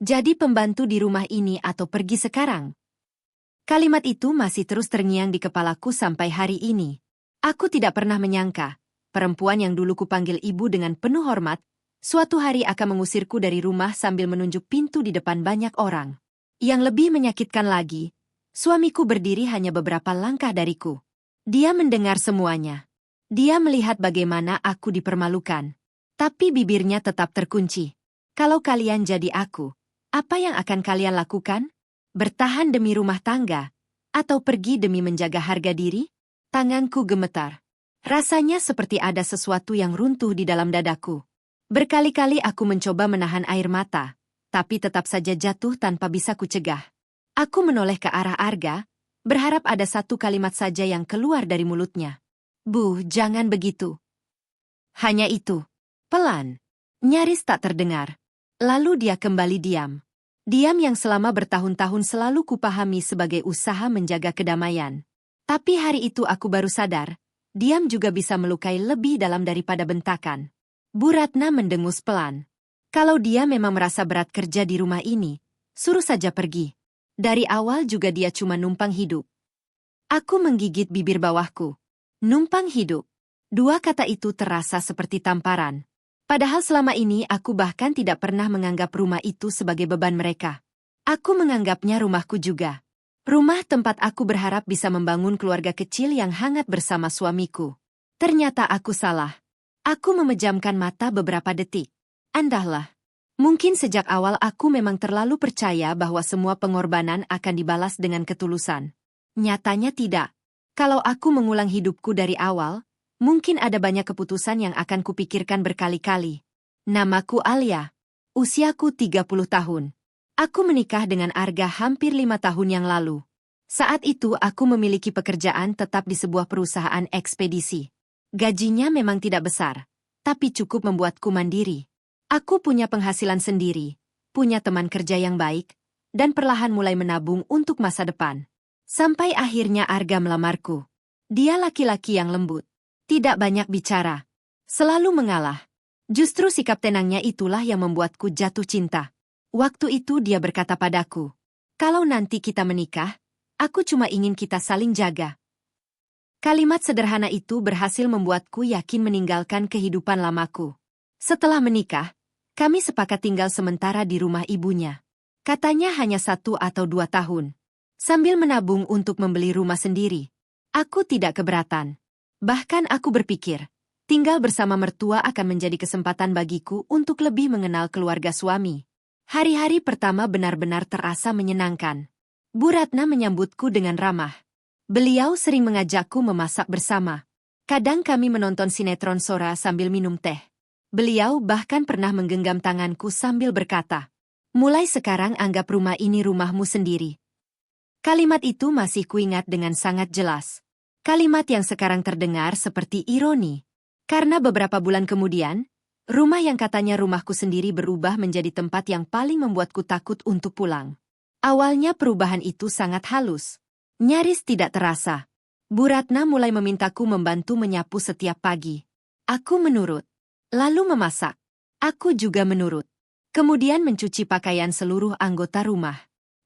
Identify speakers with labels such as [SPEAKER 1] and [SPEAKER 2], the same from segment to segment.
[SPEAKER 1] Jadi pembantu di rumah ini atau pergi sekarang. Kalimat itu masih terus terngiang di kepalaku sampai hari ini. Aku tidak pernah menyangka, perempuan yang dulu kupanggil ibu dengan penuh hormat, suatu hari akan mengusirku dari rumah sambil menunjuk pintu di depan banyak orang. Yang lebih menyakitkan lagi, suamiku berdiri hanya beberapa langkah dariku. Dia mendengar semuanya. Dia melihat bagaimana aku dipermalukan. Tapi bibirnya tetap terkunci. Kalau kalian jadi aku, apa yang akan kalian lakukan? Bertahan demi rumah tangga? Atau pergi demi menjaga harga diri? Tanganku gemetar. Rasanya seperti ada sesuatu yang runtuh di dalam dadaku. Berkali-kali aku mencoba menahan air mata, tapi tetap saja jatuh tanpa bisa kucegah. Aku menoleh ke arah Arga, berharap ada satu kalimat saja yang keluar dari mulutnya. Bu, jangan begitu. Hanya itu. Pelan. Nyaris tak terdengar. Lalu dia kembali diam. Diam yang selama bertahun-tahun selalu kupahami sebagai usaha menjaga kedamaian. Tapi hari itu aku baru sadar, diam juga bisa melukai lebih dalam daripada bentakan. Bu Ratna mendengus pelan. Kalau dia memang merasa berat kerja di rumah ini, suruh saja pergi. Dari awal juga dia cuma numpang hidup. Aku menggigit bibir bawahku. Numpang hidup. Dua kata itu terasa seperti tamparan. Padahal selama ini aku bahkan tidak pernah menganggap rumah itu sebagai beban mereka. Aku menganggapnya rumahku juga. Rumah tempat aku berharap bisa membangun keluarga kecil yang hangat bersama suamiku. Ternyata aku salah. Aku memejamkan mata beberapa detik. Andahlah. Mungkin sejak awal aku memang terlalu percaya bahwa semua pengorbanan akan dibalas dengan ketulusan. Nyatanya tidak. Kalau aku mengulang hidupku dari awal, mungkin ada banyak keputusan yang akan kupikirkan berkali-kali. Namaku Alia. Usiaku 30 tahun. Aku menikah dengan Arga hampir 5 tahun yang lalu. Saat itu aku memiliki pekerjaan tetap di sebuah perusahaan ekspedisi. Gajinya memang tidak besar, tapi cukup membuatku mandiri. Aku punya penghasilan sendiri, punya teman kerja yang baik, dan perlahan mulai menabung untuk masa depan. Sampai akhirnya Arga melamarku. Dia laki-laki yang lembut. Tidak banyak bicara. Selalu mengalah. Justru sikap tenangnya itulah yang membuatku jatuh cinta. Waktu itu dia berkata padaku, "Kalau nanti kita menikah, aku cuma ingin kita saling jaga." Kalimat sederhana itu berhasil membuatku yakin meninggalkan kehidupan lamaku. Setelah menikah, kami sepakat tinggal sementara di rumah ibunya. Katanya hanya 1 atau 2 tahun. Sambil menabung untuk membeli rumah sendiri. Aku tidak keberatan. Bahkan aku berpikir, tinggal bersama mertua akan menjadi kesempatan bagiku untuk lebih mengenal keluarga suami. Hari-hari pertama benar-benar terasa menyenangkan. Bu Ratna menyambutku dengan ramah. Beliau sering mengajakku memasak bersama. Kadang kami menonton sinetron Sora sambil minum teh. Beliau bahkan pernah menggenggam tanganku sambil berkata, "Mulai sekarang anggap rumah ini rumahmu sendiri." Kalimat itu masih kuingat dengan sangat jelas. Kalimat yang sekarang terdengar seperti ironi. Karena beberapa bulan kemudian, rumah yang katanya rumahku sendiri berubah menjadi tempat yang paling membuatku takut untuk pulang. Awalnya perubahan itu sangat halus. Nyaris tidak terasa. Bu Ratna mulai memintaku membantu menyapu setiap pagi. Aku menurut. Lalu memasak. Aku juga menurut. Kemudian mencuci pakaian seluruh anggota rumah.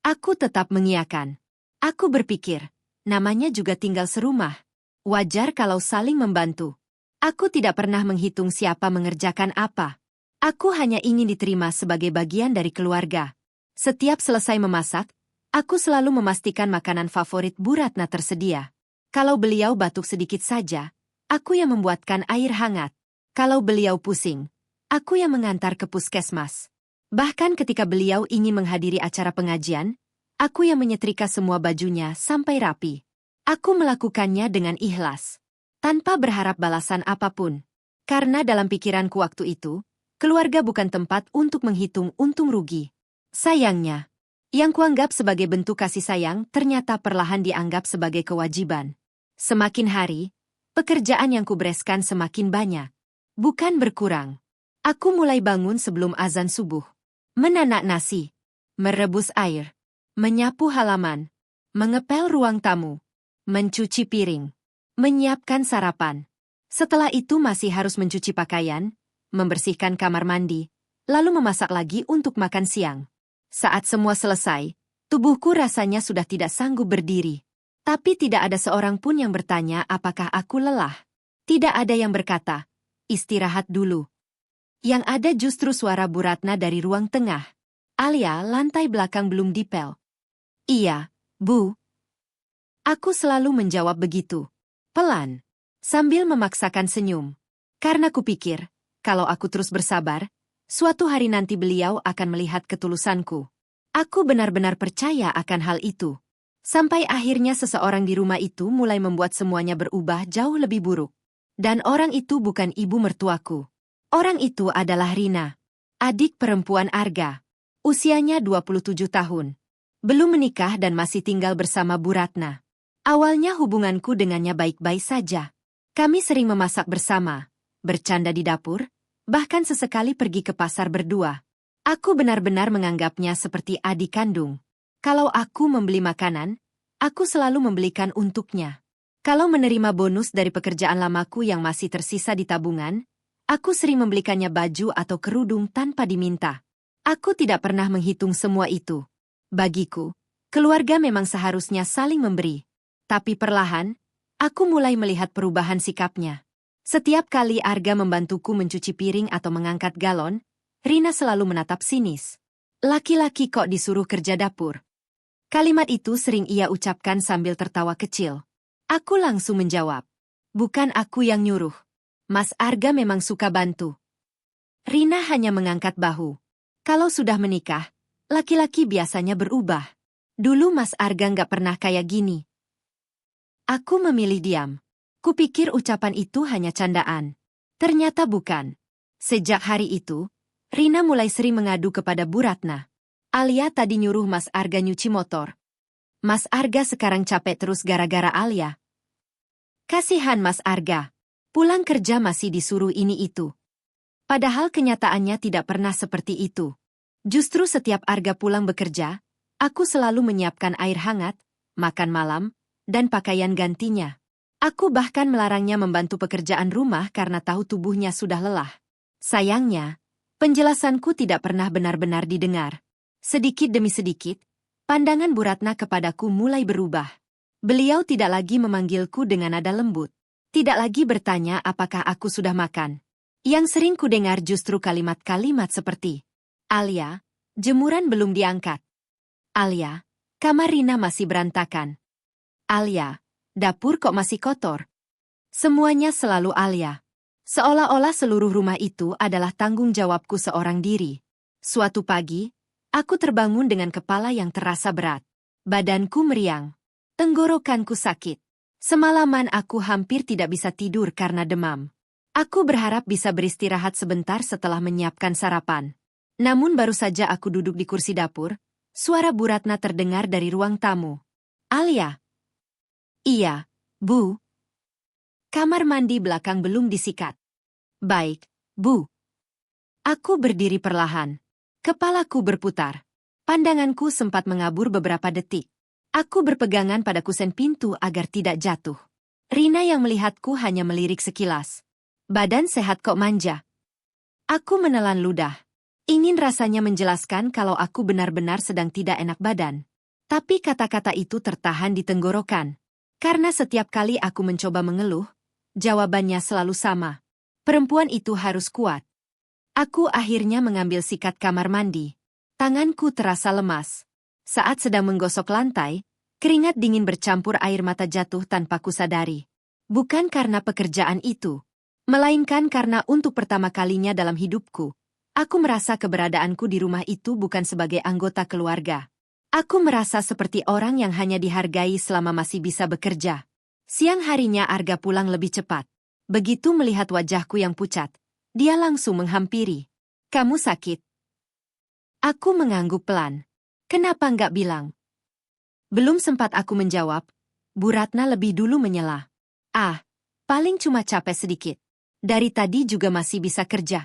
[SPEAKER 1] Aku tetap mengiyakan. Aku berpikir, namanya juga tinggal serumah. Wajar kalau saling membantu. Aku tidak pernah menghitung siapa mengerjakan apa. Aku hanya ingin diterima sebagai bagian dari keluarga. Setiap selesai memasak, aku selalu memastikan makanan favorit Bu Ratna tersedia. Kalau beliau batuk sedikit saja, aku yang membuatkan air hangat. Kalau beliau pusing, aku yang mengantar ke puskesmas. Bahkan ketika beliau ingin menghadiri acara pengajian, aku yang menyetrika semua bajunya sampai rapi. Aku melakukannya dengan ikhlas, tanpa berharap balasan apapun. Karena dalam pikiranku waktu itu, keluarga bukan tempat untuk menghitung untung rugi. Sayangnya, yang kuanggap sebagai bentuk kasih sayang ternyata perlahan dianggap sebagai kewajiban. Semakin hari, pekerjaan yang kubereskan semakin banyak. Bukan berkurang. Aku mulai bangun sebelum azan subuh. Menanak nasi, merebus air, menyapu halaman, mengepel ruang tamu, mencuci piring, menyiapkan sarapan. Setelah itu masih harus mencuci pakaian, membersihkan kamar mandi, lalu memasak lagi untuk makan siang. Saat semua selesai, tubuhku rasanya sudah tidak sanggup berdiri. Tapi tidak ada seorang pun yang bertanya apakah aku lelah. Tidak ada yang berkata, istirahat dulu. Yang ada justru suara Bu Ratna dari ruang tengah. Alia, lantai belakang belum dipel. Iya, Bu. Aku selalu menjawab begitu. Pelan. Sambil memaksakan senyum. Karena kupikir, kalau aku terus bersabar, suatu hari nanti beliau akan melihat ketulusanku. Aku benar-benar percaya akan hal itu. Sampai akhirnya seseorang di rumah itu mulai membuat semuanya berubah jauh lebih buruk. Dan orang itu bukan ibu mertuaku. Orang itu adalah Rina. Adik perempuan Arga. Usianya 27 tahun. Belum menikah dan masih tinggal bersama Bu Ratna. Awalnya hubunganku dengannya baik-baik saja. Kami sering memasak bersama, bercanda di dapur, bahkan sesekali pergi ke pasar berdua. Aku benar-benar menganggapnya seperti adik kandung. Kalau aku membeli makanan, aku selalu membelikan untuknya. Kalau menerima bonus dari pekerjaan lamaku yang masih tersisa di tabungan, aku sering membelikannya baju atau kerudung tanpa diminta. Aku tidak pernah menghitung semua itu. Bagiku, keluarga memang seharusnya saling memberi. Tapi perlahan, aku mulai melihat perubahan sikapnya. Setiap kali Arga membantuku mencuci piring atau mengangkat galon, Rina selalu menatap sinis. Laki-laki kok disuruh kerja dapur? Kalimat itu sering ia ucapkan sambil tertawa kecil. Aku langsung menjawab. Bukan aku yang nyuruh. Mas Arga memang suka bantu. Rina hanya mengangkat bahu. Kalau sudah menikah, laki-laki biasanya berubah. Dulu Mas Arga nggak pernah kayak gini. Aku memilih diam. Kupikir ucapan itu hanya candaan. Ternyata bukan. Sejak hari itu, Rina mulai sering mengadu kepada Bu Ratna. Alia tadi nyuruh Mas Arga nyuci motor. Mas Arga sekarang capek terus gara-gara Alia. Kasihan Mas Arga. Pulang kerja masih disuruh ini itu. Padahal kenyataannya tidak pernah seperti itu. Justru setiap Arga pulang bekerja, aku selalu menyiapkan air hangat, makan malam, dan pakaian gantinya. Aku bahkan melarangnya membantu pekerjaan rumah karena tahu tubuhnya sudah lelah. Sayangnya, penjelasanku tidak pernah benar-benar didengar. Sedikit demi sedikit, pandangan Bu Ratna kepadaku mulai berubah. Beliau tidak lagi memanggilku dengan nada lembut. Tidak lagi bertanya apakah aku sudah makan. Yang sering kudengar justru kalimat-kalimat seperti, Alia, jemuran belum diangkat. Alia, kamar Rina masih berantakan. Alia, dapur kok masih kotor. Semuanya selalu Alia. Seolah-olah seluruh rumah itu adalah tanggung jawabku seorang diri. Suatu pagi, aku terbangun dengan kepala yang terasa berat. Badanku meriang. Tenggorokanku sakit. Semalaman aku hampir tidak bisa tidur karena demam. Aku berharap bisa beristirahat sebentar setelah menyiapkan sarapan. Namun baru saja aku duduk di kursi dapur, suara Bu Ratna terdengar dari ruang tamu. Alia. Iya, Bu. Kamar mandi belakang belum disikat. Baik, Bu. Aku berdiri perlahan. Kepalaku berputar. Pandanganku sempat mengabur beberapa detik. Aku berpegangan pada kusen pintu agar tidak jatuh. Rina yang melihatku hanya melirik sekilas. Badan sehat kok manja. Aku menelan ludah. Ingin rasanya menjelaskan kalau aku benar-benar sedang tidak enak badan. Tapi kata-kata itu tertahan di tenggorokan. Karena setiap kali aku mencoba mengeluh, jawabannya selalu sama. Perempuan itu harus kuat. Aku akhirnya mengambil sikat kamar mandi. Tanganku terasa lemas. Saat sedang menggosok lantai, keringat dingin bercampur air mata jatuh tanpa kusadari. Bukan karena pekerjaan itu, melainkan karena untuk pertama kalinya dalam hidupku, aku merasa keberadaanku di rumah itu bukan sebagai anggota keluarga. Aku merasa seperti orang yang hanya dihargai selama masih bisa bekerja. Siang harinya Arga pulang lebih cepat. Begitu melihat wajahku yang pucat, dia langsung menghampiri. Kamu sakit? Aku mengangguk pelan. Kenapa nggak bilang? Belum sempat aku menjawab, Bu Ratna lebih dulu menyela. Ah, paling cuma capek sedikit. Dari tadi juga masih bisa kerja.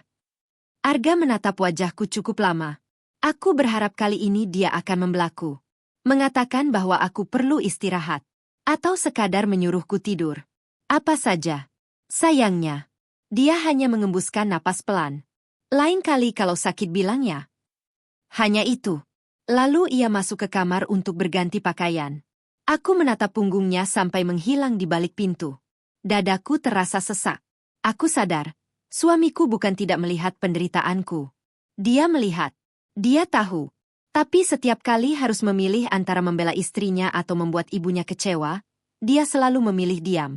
[SPEAKER 1] Arga menatap wajahku cukup lama. Aku berharap kali ini dia akan membelaku. Mengatakan bahwa aku perlu istirahat. Atau sekadar menyuruhku tidur. Apa saja. Sayangnya, dia hanya mengembuskan napas pelan. Lain kali kalau sakit bilangnya. Hanya itu. Lalu ia masuk ke kamar untuk berganti pakaian. Aku menatap punggungnya sampai menghilang di balik pintu. Dadaku terasa sesak. Aku sadar, suamiku bukan tidak melihat penderitaanku. Dia melihat. Dia tahu. Tapi setiap kali harus memilih antara membela istrinya atau membuat ibunya kecewa, dia selalu memilih diam.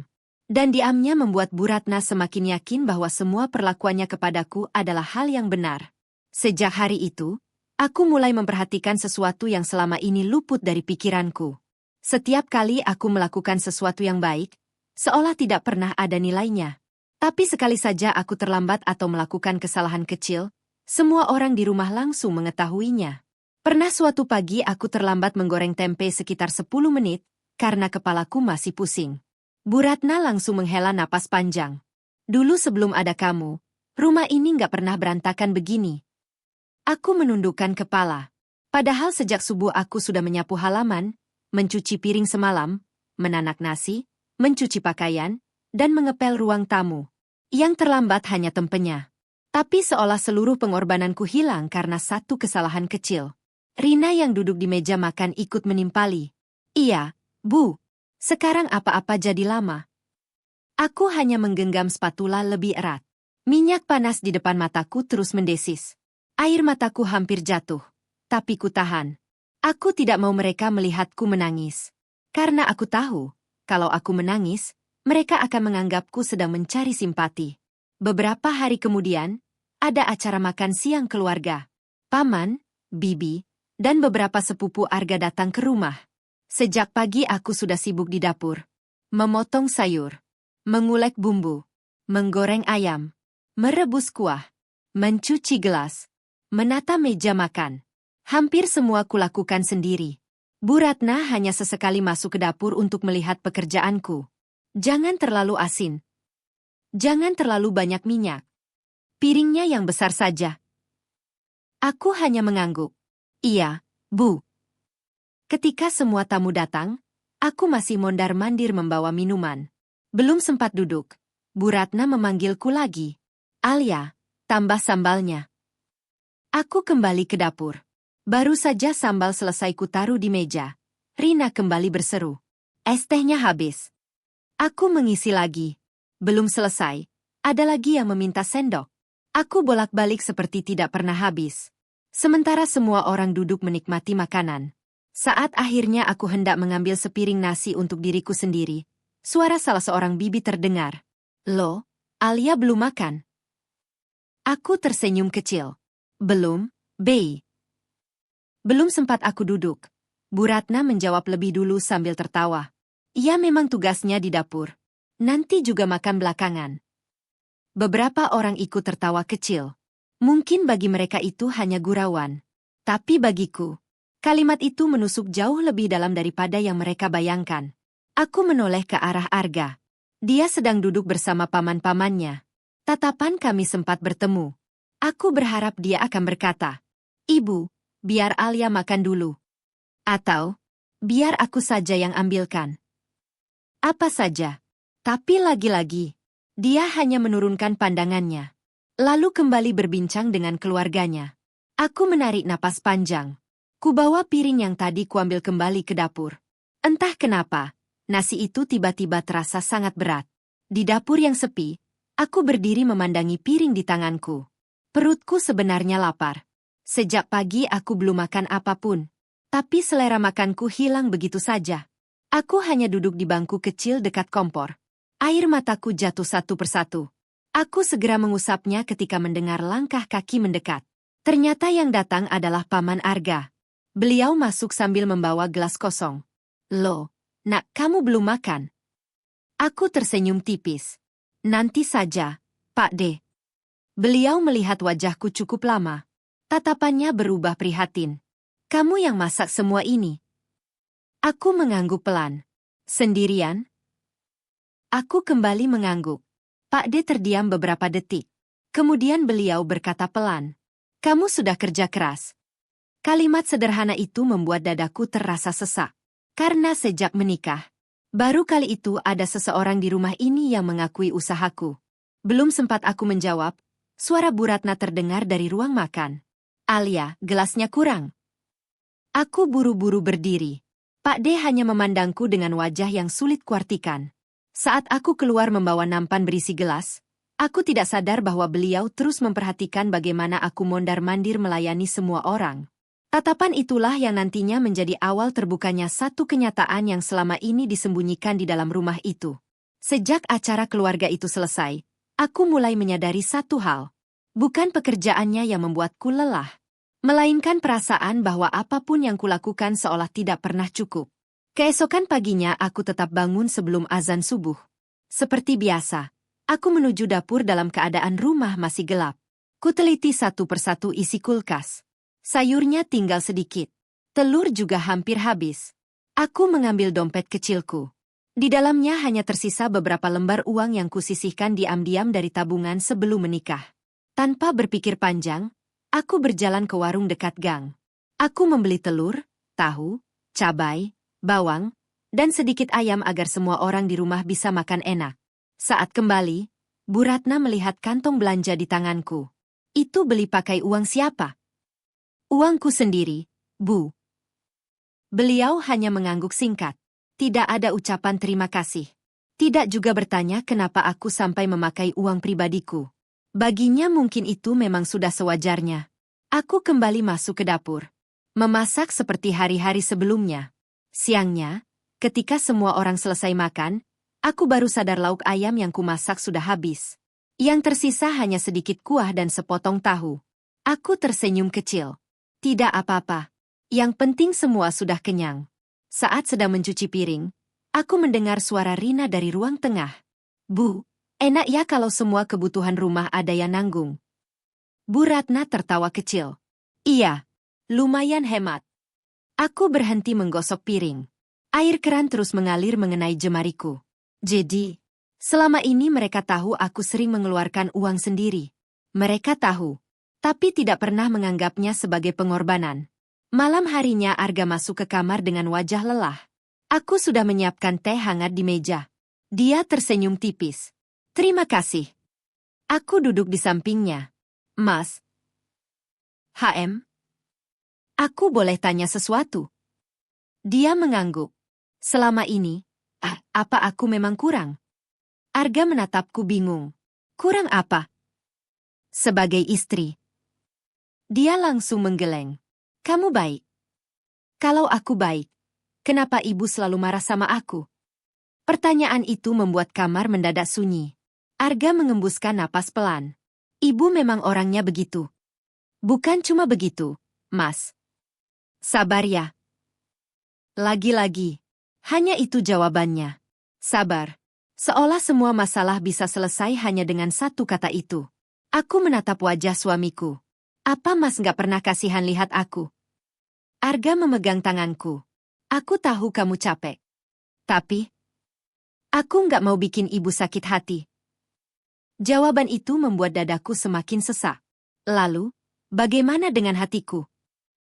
[SPEAKER 1] Dan diamnya membuat Bu Ratna semakin yakin bahwa semua perlakuannya kepadaku adalah hal yang benar. Sejak hari itu, aku mulai memperhatikan sesuatu yang selama ini luput dari pikiranku. Setiap kali aku melakukan sesuatu yang baik, seolah tidak pernah ada nilainya. Tapi sekali saja aku terlambat atau melakukan kesalahan kecil, semua orang di rumah langsung mengetahuinya. Pernah suatu pagi aku terlambat menggoreng tempe sekitar 10 menit, karena kepalaku masih pusing. Bu Ratna langsung menghela napas panjang. Dulu sebelum ada kamu, rumah ini nggak pernah berantakan begini. Aku menundukkan kepala. Padahal sejak subuh aku sudah menyapu halaman, mencuci piring semalam, menanak nasi, mencuci pakaian, dan mengepel ruang tamu. Yang terlambat hanya tempenya. Tapi seolah seluruh pengorbananku hilang karena satu kesalahan kecil. Rina yang duduk di meja makan ikut menimpali. Iya, Bu. Sekarang apa-apa jadi lama. Aku hanya menggenggam spatula lebih erat. Minyak panas di depan mataku terus mendesis. Air mataku hampir jatuh, tapi ku tahan. Aku tidak mau mereka melihatku menangis. Karena aku tahu, kalau aku menangis, mereka akan menganggapku sedang mencari simpati. Beberapa hari kemudian, ada acara makan siang keluarga. Paman, bibi, dan beberapa sepupu Arga datang ke rumah. Sejak pagi aku sudah sibuk di dapur. Memotong sayur, mengulek bumbu, menggoreng ayam, merebus kuah, mencuci gelas, menata meja makan. Hampir semua kulakukan sendiri. Bu Ratna hanya sesekali masuk ke dapur untuk melihat pekerjaanku. Jangan terlalu asin. Jangan terlalu banyak minyak. Piringnya yang besar saja. Aku hanya mengangguk. Iya, Bu. Ketika semua tamu datang, aku masih mondar-mandir membawa minuman. Belum sempat duduk, Bu Ratna memanggilku lagi. Alia, tambah sambalnya. Aku kembali ke dapur. Baru saja sambal selesai kutaruh di meja. Rina kembali berseru. Es tehnya habis. Aku mengisi lagi. Belum selesai. Ada lagi yang meminta sendok. Aku bolak-balik seperti tidak pernah habis. Sementara semua orang duduk menikmati makanan. Saat akhirnya aku hendak mengambil sepiring nasi untuk diriku sendiri, suara salah seorang bibi terdengar. Loh, Alia belum makan? Aku tersenyum kecil. Belum, Bei. Belum sempat aku duduk. Bu Ratna menjawab lebih dulu sambil tertawa. Ia memang tugasnya di dapur. Nanti juga makan belakangan. Beberapa orang ikut tertawa kecil. Mungkin bagi mereka itu hanya gurauan. Tapi bagiku, kalimat itu menusuk jauh lebih dalam daripada yang mereka bayangkan. Aku menoleh ke arah Arga. Dia sedang duduk bersama paman-pamannya. Tatapan kami sempat bertemu. Aku berharap dia akan berkata, Ibu, biar Alia makan dulu. Atau, biar aku saja yang ambilkan. Apa saja. Tapi lagi-lagi, dia hanya menurunkan pandangannya. Lalu kembali berbincang dengan keluarganya. Aku menarik napas panjang. Kubawa piring yang tadi kuambil kembali ke dapur. Entah kenapa, nasi itu tiba-tiba terasa sangat berat. Di dapur yang sepi, aku berdiri memandangi piring di tanganku. Perutku sebenarnya lapar. Sejak pagi aku belum makan apapun. Tapi selera makanku hilang begitu saja. Aku hanya duduk di bangku kecil dekat kompor. Air mataku jatuh satu persatu. Aku segera mengusapnya ketika mendengar langkah kaki mendekat. Ternyata yang datang adalah Paman Arga. Beliau masuk sambil membawa gelas kosong. Loh, nak, kamu belum makan? Aku tersenyum tipis. Nanti saja, Pak De. Beliau melihat wajahku cukup lama. Tatapannya berubah prihatin. Kamu yang masak semua ini? Aku mengangguk pelan. Sendirian? Aku kembali mengangguk. Pak De terdiam beberapa detik. Kemudian beliau berkata pelan. Kamu sudah kerja keras. Kalimat sederhana itu membuat dadaku terasa sesak. Karena sejak menikah, baru kali itu ada seseorang di rumah ini yang mengakui usahaku. Belum sempat aku menjawab, suara Bu Ratna terdengar dari ruang makan. Alia, gelasnya kurang. Aku buru-buru berdiri. Pak D hanya memandangku dengan wajah yang sulit kuartikan. Saat aku keluar membawa nampan berisi gelas, aku tidak sadar bahwa beliau terus memperhatikan bagaimana aku mondar-mandir melayani semua orang. Tatapan itulah yang nantinya menjadi awal terbukanya satu kenyataan yang selama ini disembunyikan di dalam rumah itu. Sejak acara keluarga itu selesai, aku mulai menyadari satu hal. Bukan pekerjaannya yang membuatku lelah, melainkan perasaan bahwa apapun yang kulakukan seolah tidak pernah cukup. Keesokan paginya aku tetap bangun sebelum azan subuh. Seperti biasa, aku menuju dapur dalam keadaan rumah masih gelap. Kuteliti satu persatu isi kulkas. Sayurnya tinggal sedikit. Telur juga hampir habis. Aku mengambil dompet kecilku. Di dalamnya hanya tersisa beberapa lembar uang yang kusisihkan diam-diam dari tabungan sebelum menikah. Tanpa berpikir panjang, aku berjalan ke warung dekat gang. Aku membeli telur, tahu, cabai, bawang, dan sedikit ayam agar semua orang di rumah bisa makan enak. Saat kembali, Bu Ratna melihat kantong belanja di tanganku. Itu beli pakai uang siapa? Uangku sendiri, Bu. Beliau hanya mengangguk singkat. Tidak ada ucapan terima kasih. Tidak juga bertanya kenapa aku sampai memakai uang pribadiku. Baginya mungkin itu memang sudah sewajarnya. Aku kembali masuk ke dapur. Memasak seperti hari-hari sebelumnya. Siangnya, ketika semua orang selesai makan, aku baru sadar lauk ayam yang kumasak sudah habis. Yang tersisa hanya sedikit kuah dan sepotong tahu. Aku tersenyum kecil. Tidak apa-apa. Yang penting semua sudah kenyang. Saat sedang mencuci piring, aku mendengar suara Rina dari ruang tengah. Bu, enak ya kalau semua kebutuhan rumah ada yang nanggung. Bu Ratna tertawa kecil. Iya, lumayan hemat. Aku berhenti menggosok piring. Air keran terus mengalir mengenai jemariku. Jadi, selama ini mereka tahu aku sering mengeluarkan uang sendiri. Mereka tahu, tapi tidak pernah menganggapnya sebagai pengorbanan. Malam harinya Arga masuk ke kamar dengan wajah lelah. Aku sudah menyiapkan teh hangat di meja. Dia tersenyum tipis. Terima kasih. Aku duduk di sampingnya. Mas. HM. Aku boleh tanya sesuatu? Dia mengangguk. Selama ini, apa aku memang kurang? Arga menatapku bingung. Kurang apa? Sebagai istri. Dia langsung menggeleng. Kamu baik. Kalau aku baik, kenapa ibu selalu marah sama aku? Pertanyaan itu membuat kamar mendadak sunyi. Arga mengembuskan napas pelan. Ibu memang orangnya begitu. Bukan cuma begitu, Mas. Sabar ya. Lagi-lagi. Hanya itu jawabannya. Sabar. Seolah semua masalah bisa selesai hanya dengan satu kata itu. Aku menatap wajah suamiku. Apa Mas nggak pernah kasihan lihat aku? Arga memegang tanganku. Aku tahu kamu capek. Tapi, aku nggak mau bikin ibu sakit hati. Jawaban itu membuat dadaku semakin sesak. Lalu, bagaimana dengan hatiku?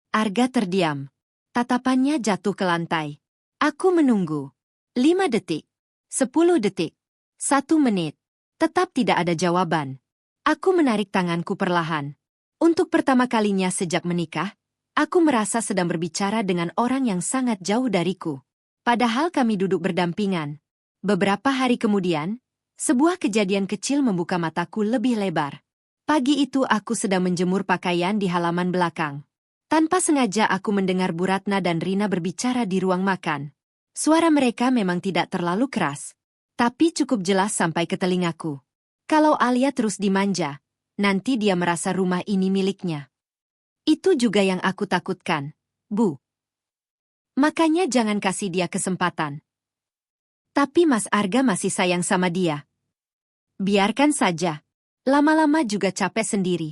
[SPEAKER 1] Arga terdiam. Tatapannya jatuh ke lantai. Aku menunggu. 5 detik. 10 detik. 1 menit. Tetap tidak ada jawaban. Aku menarik tanganku perlahan. Untuk pertama kalinya sejak menikah, aku merasa sedang berbicara dengan orang yang sangat jauh dariku. Padahal kami duduk berdampingan. Beberapa hari kemudian, sebuah kejadian kecil membuka mataku lebih lebar. Pagi itu aku sedang menjemur pakaian di halaman belakang. Tanpa sengaja aku mendengar Bu Ratna dan Rina berbicara di ruang makan. Suara mereka memang tidak terlalu keras, tapi cukup jelas sampai ke telingaku. Kalau Alia terus dimanja, nanti dia merasa rumah ini miliknya. Itu juga yang aku takutkan, Bu. Makanya jangan kasih dia kesempatan. Tapi Mas Arga masih sayang sama dia. Biarkan saja. Lama-lama juga capek sendiri.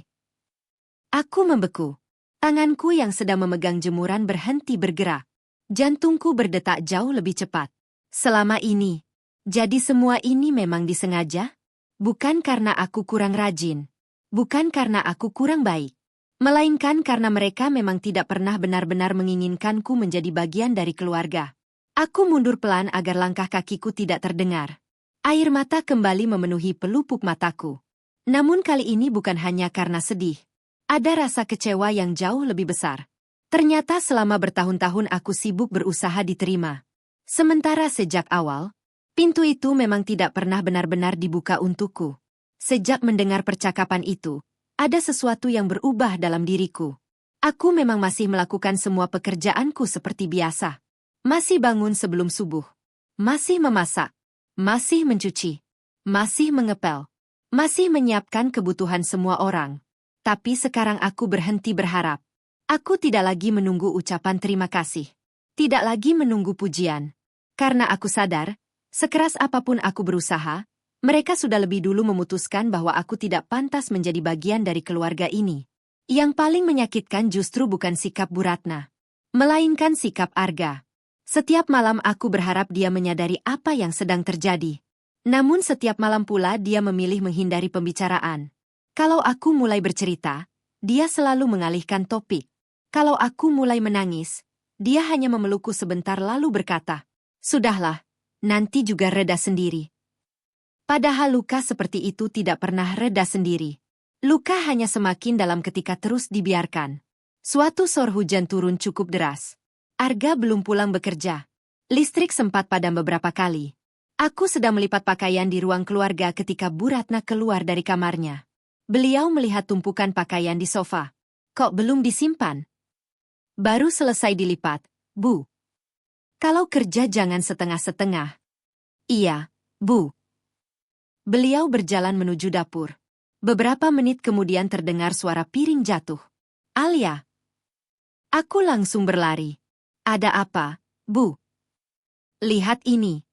[SPEAKER 1] Aku membeku. Tanganku yang sedang memegang jemuran berhenti bergerak. Jantungku berdetak jauh lebih cepat. Selama ini, jadi semua ini memang disengaja? Bukan karena aku kurang rajin. Bukan karena aku kurang baik. Melainkan karena mereka memang tidak pernah benar-benar menginginkanku menjadi bagian dari keluarga. Aku mundur pelan agar langkah kakiku tidak terdengar. Air mata kembali memenuhi pelupuk mataku. Namun kali ini bukan hanya karena sedih. Ada rasa kecewa yang jauh lebih besar. Ternyata selama bertahun-tahun aku sibuk berusaha diterima. Sementara sejak awal, pintu itu memang tidak pernah benar-benar dibuka untukku. Sejak mendengar percakapan itu, ada sesuatu yang berubah dalam diriku. Aku memang masih melakukan semua pekerjaanku seperti biasa. Masih bangun sebelum subuh. Masih memasak. Masih mencuci. Masih mengepel. Masih menyiapkan kebutuhan semua orang. Tapi sekarang aku berhenti berharap. Aku tidak lagi menunggu ucapan terima kasih. Tidak lagi menunggu pujian. Karena aku sadar, sekeras apapun aku berusaha, mereka sudah lebih dulu memutuskan bahwa aku tidak pantas menjadi bagian dari keluarga ini. Yang paling menyakitkan justru bukan sikap Bu Ratna, melainkan sikap Arga. Setiap malam aku berharap dia menyadari apa yang sedang terjadi. Namun setiap malam pula dia memilih menghindari pembicaraan. Kalau aku mulai bercerita, dia selalu mengalihkan topik. Kalau aku mulai menangis, dia hanya memelukku sebentar lalu berkata, "Sudahlah, nanti juga reda sendiri." Padahal luka seperti itu tidak pernah reda sendiri. Luka hanya semakin dalam ketika terus dibiarkan. Suatu sore hujan turun cukup deras. Arga belum pulang bekerja. Listrik sempat padam beberapa kali. Aku sedang melipat pakaian di ruang keluarga ketika Bu Ratna keluar dari kamarnya. Beliau melihat tumpukan pakaian di sofa. "Kok belum disimpan?" "Baru selesai dilipat, Bu." "Kalau kerja jangan setengah-setengah." "Iya, Bu." Beliau berjalan menuju dapur. Beberapa menit kemudian terdengar suara piring jatuh. "Alia." Aku langsung berlari. "Ada apa, Bu?" "Lihat ini."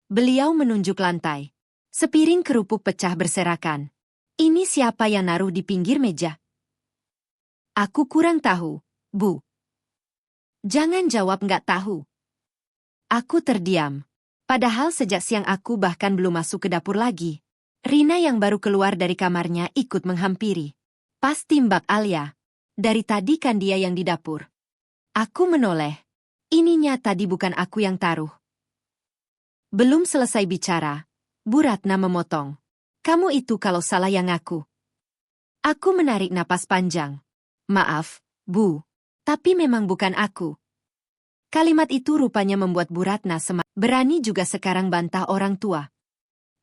[SPEAKER 1] Beliau menunjuk lantai. Sepiring kerupuk pecah berserakan. "Ini siapa yang naruh di pinggir meja?" "Aku kurang tahu, Bu." "Jangan jawab nggak tahu." Aku terdiam. Padahal sejak siang aku bahkan belum masuk ke dapur lagi. Rina yang baru keluar dari kamarnya ikut menghampiri. "Pasti Mbak Alia. Dari tadi kan dia yang di dapur." Aku menoleh. Ininya tadi bukan aku yang taruh. Belum selesai bicara, Bu Ratna memotong. "Kamu itu kalau salah yang ngaku." Aku menarik napas panjang. "Maaf, Bu. Tapi memang bukan aku." Kalimat itu rupanya membuat Bu Ratna berani juga sekarang bantah orang tua.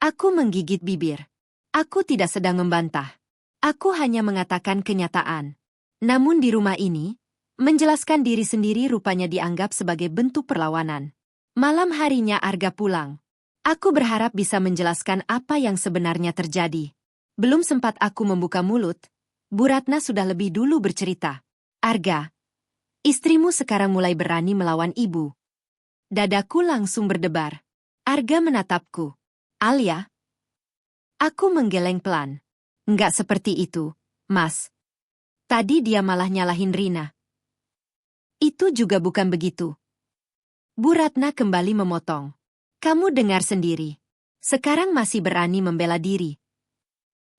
[SPEAKER 1] Aku menggigit bibir. Aku tidak sedang membantah. Aku hanya mengatakan kenyataan. Namun di rumah ini, menjelaskan diri sendiri rupanya dianggap sebagai bentuk perlawanan. Malam harinya Arga pulang. Aku berharap bisa menjelaskan apa yang sebenarnya terjadi. Belum sempat aku membuka mulut, Bu Ratna sudah lebih dulu bercerita. "Arga, istrimu sekarang mulai berani melawan ibu." Dadaku langsung berdebar. Arga menatapku. "Alia?" Aku menggeleng pelan. "Enggak seperti itu, Mas. Tadi dia malah nyalahin Rina." "Itu juga bukan begitu." Bu Ratna kembali memotong. "Kamu dengar sendiri. Sekarang masih berani membela diri."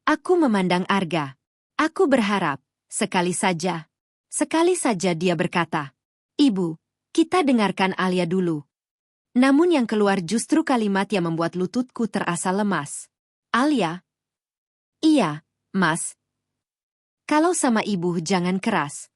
[SPEAKER 1] Aku memandang Arga. Aku berharap, sekali saja dia berkata, "Ibu, kita dengarkan Alia dulu." Namun yang keluar justru kalimat yang membuat lututku terasa lemas. "Alia?" "Iya, Mas. Kalau sama ibu jangan keras."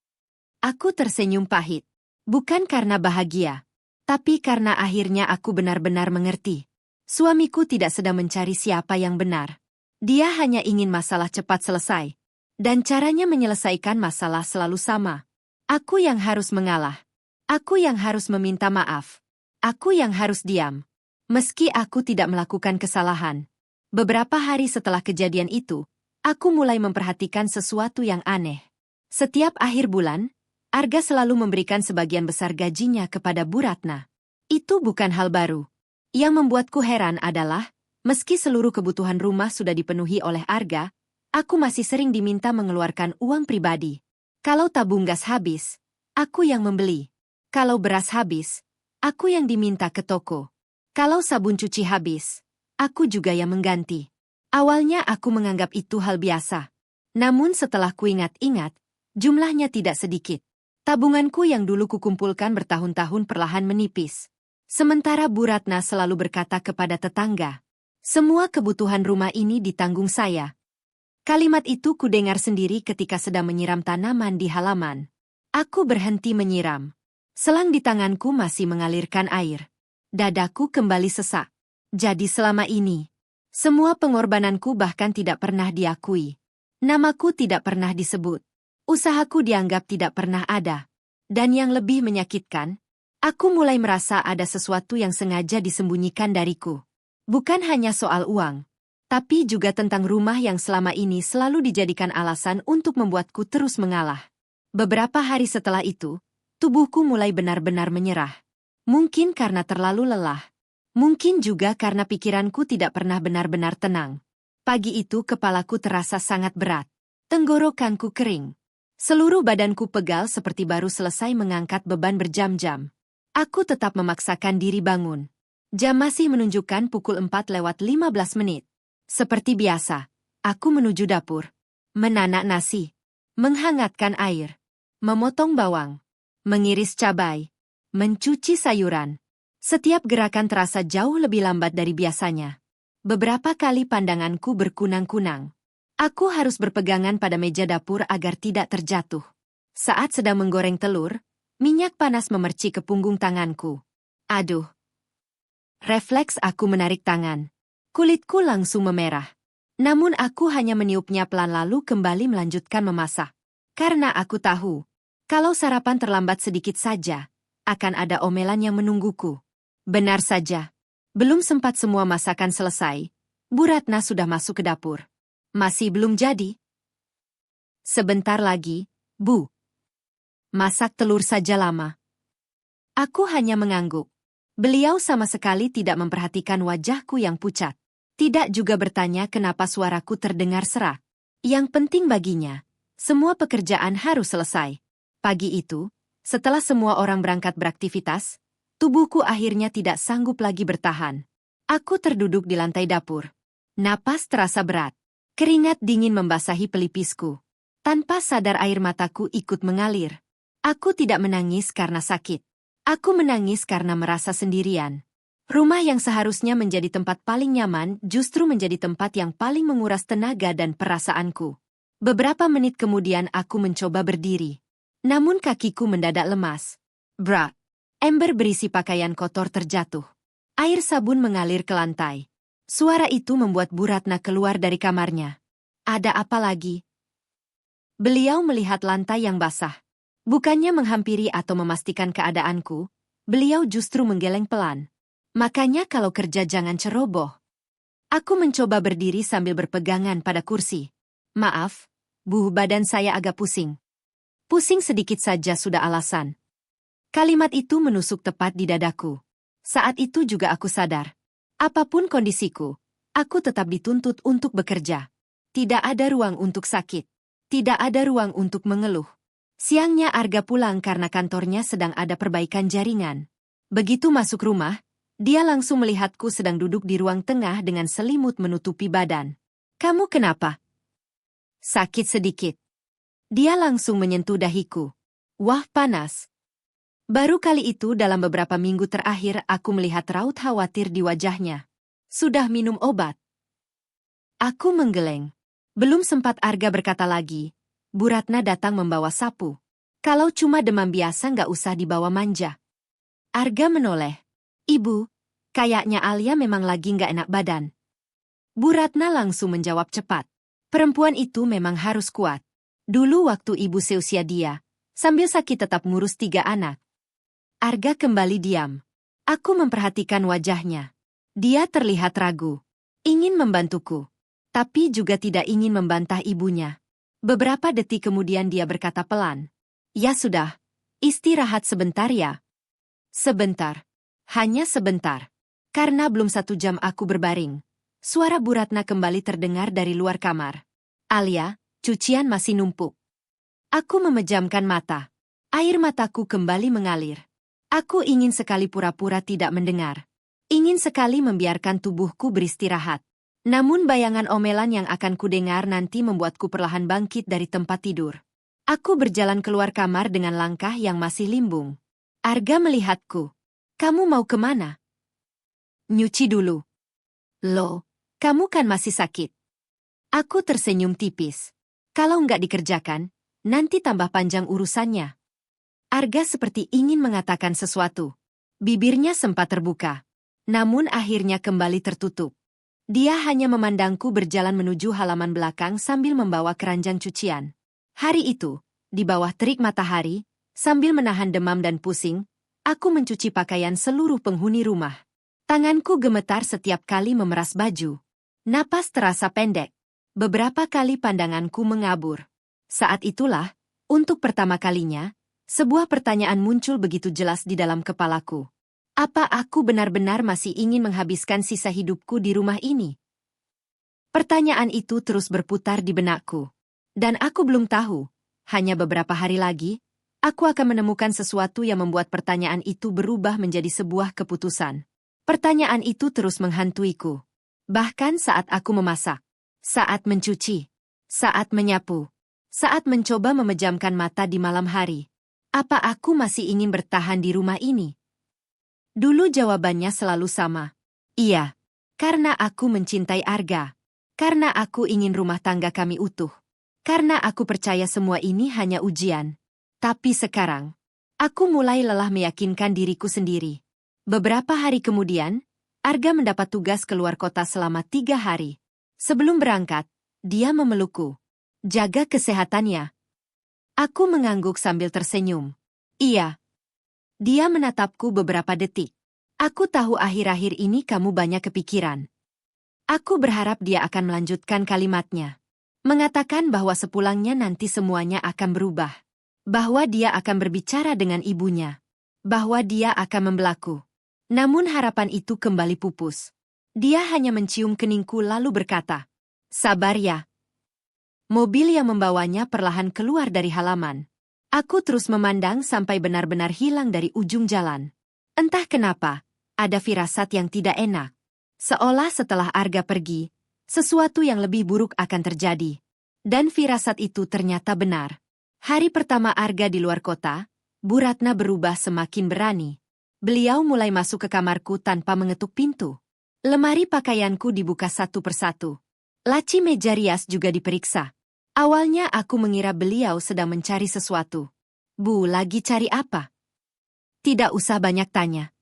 [SPEAKER 1] Aku tersenyum pahit. Bukan karena bahagia, tapi karena akhirnya aku benar-benar mengerti. Suamiku tidak sedang mencari siapa yang benar. Dia hanya ingin masalah cepat selesai. Dan caranya menyelesaikan masalah selalu sama. Aku yang harus mengalah. Aku yang harus meminta maaf. Aku yang harus diam. Meski aku tidak melakukan kesalahan. Beberapa hari setelah kejadian itu, aku mulai memperhatikan sesuatu yang aneh. Setiap akhir bulan, Arga selalu memberikan sebagian besar gajinya kepada Bu Ratna. Itu bukan hal baru. Yang membuatku heran adalah, meski seluruh kebutuhan rumah sudah dipenuhi oleh Arga, aku masih sering diminta mengeluarkan uang pribadi. Kalau tabung gas habis, aku yang membeli. Kalau beras habis, aku yang diminta ke toko. Kalau sabun cuci habis, aku juga yang mengganti. Awalnya aku menganggap itu hal biasa. Namun setelah kuingat-ingat, jumlahnya tidak sedikit. Tabunganku yang dulu kukumpulkan bertahun-tahun perlahan menipis. Sementara Bu Ratna selalu berkata kepada tetangga, "Semua kebutuhan rumah ini ditanggung saya." Kalimat itu kudengar sendiri ketika sedang menyiram tanaman di halaman. Aku berhenti menyiram. Selang di tanganku masih mengalirkan air. Dadaku kembali sesak. Jadi selama ini, semua pengorbananku bahkan tidak pernah diakui. Namaku tidak pernah disebut. Usahaku dianggap tidak pernah ada. Dan yang lebih menyakitkan, aku mulai merasa ada sesuatu yang sengaja disembunyikan dariku. Bukan hanya soal uang, tapi juga tentang rumah yang selama ini selalu dijadikan alasan untuk membuatku terus mengalah. Beberapa hari setelah itu, tubuhku mulai benar-benar menyerah. Mungkin karena terlalu lelah. Mungkin juga karena pikiranku tidak pernah benar-benar tenang. Pagi itu kepalaku terasa sangat berat. Tenggorokanku kering. Seluruh badanku pegal seperti baru selesai mengangkat beban berjam-jam. Aku tetap memaksakan diri bangun. Jam masih menunjukkan pukul 4:15. Seperti biasa, aku menuju dapur. Menanak nasi. Menghangatkan air. Memotong bawang. Mengiris cabai. Mencuci sayuran. Setiap gerakan terasa jauh lebih lambat dari biasanya. Beberapa kali pandanganku berkunang-kunang. Aku harus berpegangan pada meja dapur agar tidak terjatuh. Saat sedang menggoreng telur, minyak panas memercik ke punggung tanganku. Aduh. Refleks aku menarik tangan. Kulitku langsung memerah. Namun aku hanya meniupnya pelan lalu kembali melanjutkan memasak. Karena aku tahu, kalau sarapan terlambat sedikit saja, akan ada omelan yang menungguku. Benar saja. Belum sempat semua masakan selesai, Bu Ratna sudah masuk ke dapur. Masih belum jadi? Sebentar lagi, Bu. Masak telur saja lama. Aku hanya mengangguk. Beliau sama sekali tidak memperhatikan wajahku yang pucat. Tidak juga bertanya kenapa suaraku terdengar serak. Yang penting baginya, semua pekerjaan harus selesai. Pagi itu, setelah semua orang berangkat beraktivitas, tubuhku akhirnya tidak sanggup lagi bertahan. Aku terduduk di lantai dapur. Napas terasa berat. Keringat dingin membasahi pelipisku. Tanpa sadar air mataku ikut mengalir. Aku tidak menangis karena sakit. Aku menangis karena merasa sendirian. Rumah yang seharusnya menjadi tempat paling nyaman justru menjadi tempat yang paling menguras tenaga dan perasaanku. Beberapa menit kemudian aku mencoba berdiri. Namun kakiku mendadak lemas. Brak. Ember berisi pakaian kotor terjatuh. Air sabun mengalir ke lantai. Suara itu membuat Bu Ratna keluar dari kamarnya. Ada apa lagi? Beliau melihat lantai yang basah. Bukannya menghampiri atau memastikan keadaanku, beliau justru menggeleng pelan. Makanya kalau kerja jangan ceroboh. Aku mencoba berdiri sambil berpegangan pada kursi. Maaf, Bu, badan saya agak pusing. Pusing sedikit saja sudah alasan. Kalimat itu menusuk tepat di dadaku. Saat itu juga aku sadar. Apapun kondisiku, aku tetap dituntut untuk bekerja. Tidak ada ruang untuk sakit. Tidak ada ruang untuk mengeluh. Siangnya Arga pulang karena kantornya sedang ada perbaikan jaringan. Begitu masuk rumah, dia langsung melihatku sedang duduk di ruang tengah dengan selimut menutupi badan. Kamu kenapa? Sakit sedikit. Dia langsung menyentuh dahiku. Wah, panas. Baru kali itu dalam beberapa minggu terakhir aku melihat raut khawatir di wajahnya. Sudah minum obat? Aku menggeleng. Belum sempat Arga berkata lagi, Bu Ratna datang membawa sapu. Kalau cuma demam biasa nggak usah dibawa manja. Arga menoleh. Ibu, kayaknya Alia memang lagi nggak enak badan. Bu Ratna langsung menjawab cepat. Perempuan itu memang harus kuat. Dulu waktu ibu seusia dia, sambil sakit tetap ngurus 3 anak. Arga kembali diam. Aku memperhatikan wajahnya. Dia terlihat ragu. Ingin membantuku. Tapi juga tidak ingin membantah ibunya. Beberapa detik kemudian dia berkata pelan. Ya sudah. Istirahat sebentar ya. Sebentar. Hanya sebentar. Karena belum 1 jam aku berbaring. Suara Bu Ratna kembali terdengar dari luar kamar. Alia, cucian masih numpuk. Aku memejamkan mata. Air mataku kembali mengalir. Aku ingin sekali pura-pura tidak mendengar. Ingin sekali membiarkan tubuhku beristirahat. Namun bayangan omelan yang akan kudengar nanti membuatku perlahan bangkit dari tempat tidur. Aku berjalan keluar kamar dengan langkah yang masih limbung. Arga melihatku. Kamu mau kemana? Nyuci dulu. Loh, kamu kan masih sakit. Aku tersenyum tipis. Kalau nggak dikerjakan, nanti tambah panjang urusannya. Arga seperti ingin mengatakan sesuatu. Bibirnya sempat terbuka. Namun akhirnya kembali tertutup. Dia hanya memandangku berjalan menuju halaman belakang sambil membawa keranjang cucian. Hari itu, di bawah terik matahari, sambil menahan demam dan pusing, aku mencuci pakaian seluruh penghuni rumah. Tanganku gemetar setiap kali memeras baju. Napas terasa pendek. Beberapa kali pandanganku mengabur. Saat itulah, untuk pertama kalinya, sebuah pertanyaan muncul begitu jelas di dalam kepalaku. Apa aku benar-benar masih ingin menghabiskan sisa hidupku di rumah ini? Pertanyaan itu terus berputar di benakku. Dan aku belum tahu, hanya beberapa hari lagi, aku akan menemukan sesuatu yang membuat pertanyaan itu berubah menjadi sebuah keputusan. Pertanyaan itu terus menghantuiku. Bahkan saat aku memasak, saat mencuci, saat menyapu, saat mencoba memejamkan mata di malam hari. Apa aku masih ingin bertahan di rumah ini? Dulu jawabannya selalu sama. Iya, karena aku mencintai Arga. Karena aku ingin rumah tangga kami utuh. Karena aku percaya semua ini hanya ujian. Tapi sekarang, aku mulai lelah meyakinkan diriku sendiri. Beberapa hari kemudian, Arga mendapat tugas keluar kota selama 3 hari. Sebelum berangkat, dia memelukku. Jaga kesehatannya. Aku mengangguk sambil tersenyum. Iya. Dia menatapku beberapa detik. Aku tahu akhir-akhir ini kamu banyak kepikiran. Aku berharap dia akan melanjutkan kalimatnya. Mengatakan bahwa sepulangnya nanti semuanya akan berubah. Bahwa dia akan berbicara dengan ibunya. Bahwa dia akan membelaku. Namun harapan itu kembali pupus. Dia hanya mencium keningku lalu berkata, "Sabar ya." Mobil yang membawanya perlahan keluar dari halaman. Aku terus memandang sampai benar-benar hilang dari ujung jalan. Entah kenapa, ada firasat yang tidak enak. Seolah setelah Arga pergi, sesuatu yang lebih buruk akan terjadi. Dan firasat itu ternyata benar. Hari pertama Arga di luar kota, Bu Ratna berubah semakin berani. Beliau mulai masuk ke kamarku tanpa mengetuk pintu. Lemari pakaianku dibuka satu persatu. Laci meja rias juga diperiksa. Awalnya aku mengira beliau sedang mencari sesuatu. Bu, lagi cari apa? Tidak usah banyak tanya.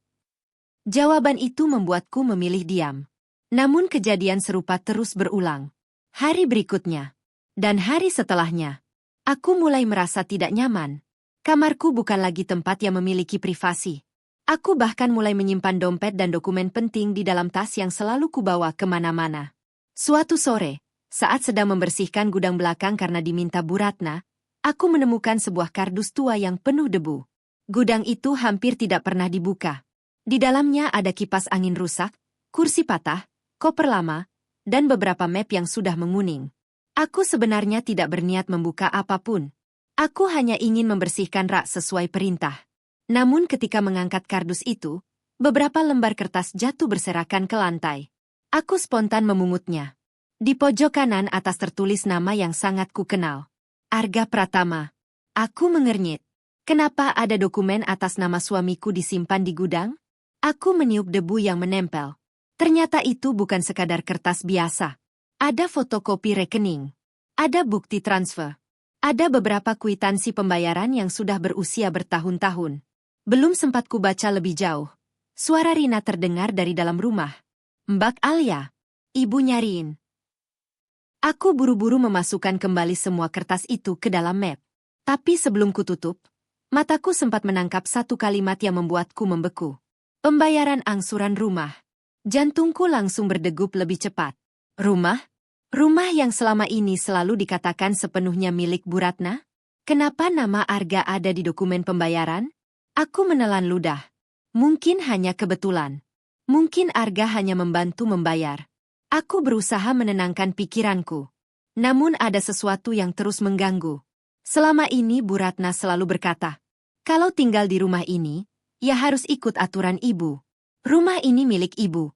[SPEAKER 1] Jawaban itu membuatku memilih diam. Namun kejadian serupa terus berulang. Hari berikutnya. Dan hari setelahnya. Aku mulai merasa tidak nyaman. Kamarku bukan lagi tempat yang memiliki privasi. Aku bahkan mulai menyimpan dompet dan dokumen penting di dalam tas yang selalu kubawa kemana-mana. Suatu sore, saat sedang membersihkan gudang belakang karena diminta Bu Ratna, aku menemukan sebuah kardus tua yang penuh debu. Gudang itu hampir tidak pernah dibuka. Di dalamnya ada kipas angin rusak, kursi patah, koper lama, dan beberapa map yang sudah menguning. Aku sebenarnya tidak berniat membuka apapun. Aku hanya ingin membersihkan rak sesuai perintah. Namun ketika mengangkat kardus itu, beberapa lembar kertas jatuh berserakan ke lantai. Aku spontan memungutnya. Di pojok kanan atas tertulis nama yang sangat kukenal. Arga Pratama. Aku mengernyit. Kenapa ada dokumen atas nama suamiku disimpan di gudang? Aku meniup debu yang menempel. Ternyata itu bukan sekadar kertas biasa. Ada fotokopi rekening. Ada bukti transfer. Ada beberapa kwitansi pembayaran yang sudah berusia bertahun-tahun. Belum sempat kubaca lebih jauh. Suara Rina terdengar dari dalam rumah. "Mbak Alia, ibu nyariin." Aku buru-buru memasukkan kembali semua kertas itu ke dalam map. Tapi sebelum kututup, mataku sempat menangkap satu kalimat yang membuatku membeku. Pembayaran angsuran rumah. Jantungku langsung berdegup lebih cepat. Rumah? Rumah yang selama ini selalu dikatakan sepenuhnya milik Bu Ratna? Kenapa nama Arga ada di dokumen pembayaran? Aku menelan ludah. Mungkin hanya kebetulan. Mungkin Arga hanya membantu membayar. Aku berusaha menenangkan pikiranku. Namun ada sesuatu yang terus mengganggu. Selama ini Bu Ratna selalu berkata, kalau tinggal di rumah ini, ya harus ikut aturan ibu. Rumah ini milik ibu.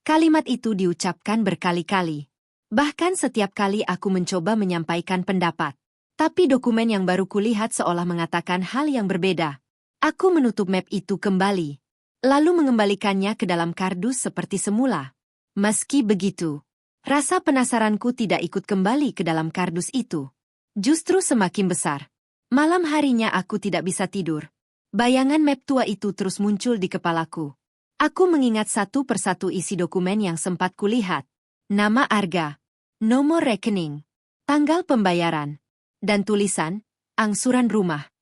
[SPEAKER 1] Kalimat itu diucapkan berkali-kali. Bahkan setiap kali aku mencoba menyampaikan pendapat. Tapi dokumen yang baru kulihat seolah mengatakan hal yang berbeda. Aku menutup map itu kembali. Lalu mengembalikannya ke dalam kardus seperti semula. Meski begitu, rasa penasaranku tidak ikut kembali ke dalam kardus itu. Justru semakin besar. Malam harinya aku tidak bisa tidur. Bayangan map tua itu terus muncul di kepalaku. Aku mengingat satu persatu isi dokumen yang sempat kulihat. Nama Arga, nomor rekening, tanggal pembayaran, dan tulisan, angsuran rumah.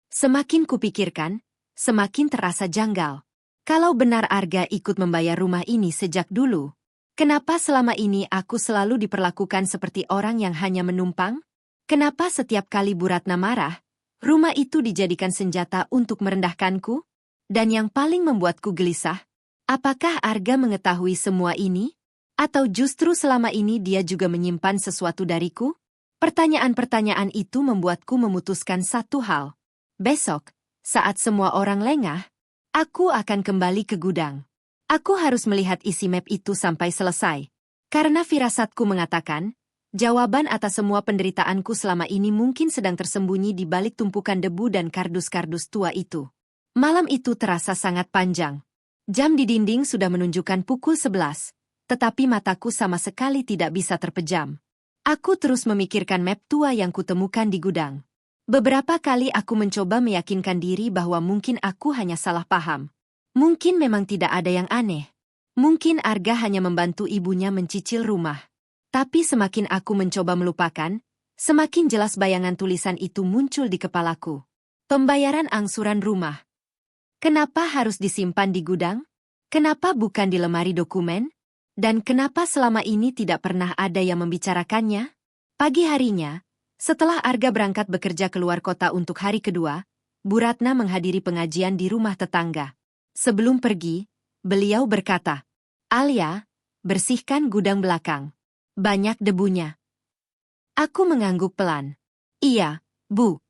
[SPEAKER 1] Semakin kupikirkan, semakin terasa janggal. Kalau benar Arga ikut membayar rumah ini sejak dulu, kenapa selama ini aku selalu diperlakukan seperti orang yang hanya menumpang? Kenapa setiap kali Bu Ratna marah, rumah itu dijadikan senjata untuk merendahkanku? Dan yang paling membuatku gelisah, apakah Arga mengetahui semua ini? Atau justru selama ini dia juga menyimpan sesuatu dariku? Pertanyaan-pertanyaan itu membuatku memutuskan satu hal. Besok, saat semua orang lengah, aku akan kembali ke gudang. Aku harus melihat isi map itu sampai selesai. Karena firasatku mengatakan, jawaban atas semua penderitaanku selama ini mungkin sedang tersembunyi di balik tumpukan debu dan kardus-kardus tua itu. Malam itu terasa sangat panjang. Jam di dinding sudah menunjukkan pukul 11, tetapi mataku sama sekali tidak bisa terpejam. Aku terus memikirkan map tua yang kutemukan di gudang. Beberapa kali aku mencoba meyakinkan diri bahwa mungkin aku hanya salah paham. Mungkin memang tidak ada yang aneh. Mungkin Arga hanya membantu ibunya mencicil rumah. Tapi semakin aku mencoba melupakan, semakin jelas bayangan tulisan itu muncul di kepalaku. Pembayaran angsuran rumah. Kenapa harus disimpan di gudang? Kenapa bukan di lemari dokumen? Dan kenapa selama ini tidak pernah ada yang membicarakannya? Pagi harinya, setelah Arga berangkat bekerja keluar kota untuk hari kedua, Bu Ratna menghadiri pengajian di rumah tetangga. Sebelum pergi, beliau berkata, "Alia, bersihkan gudang belakang. Banyak debunya." Aku mengangguk pelan. "Iya, Bu."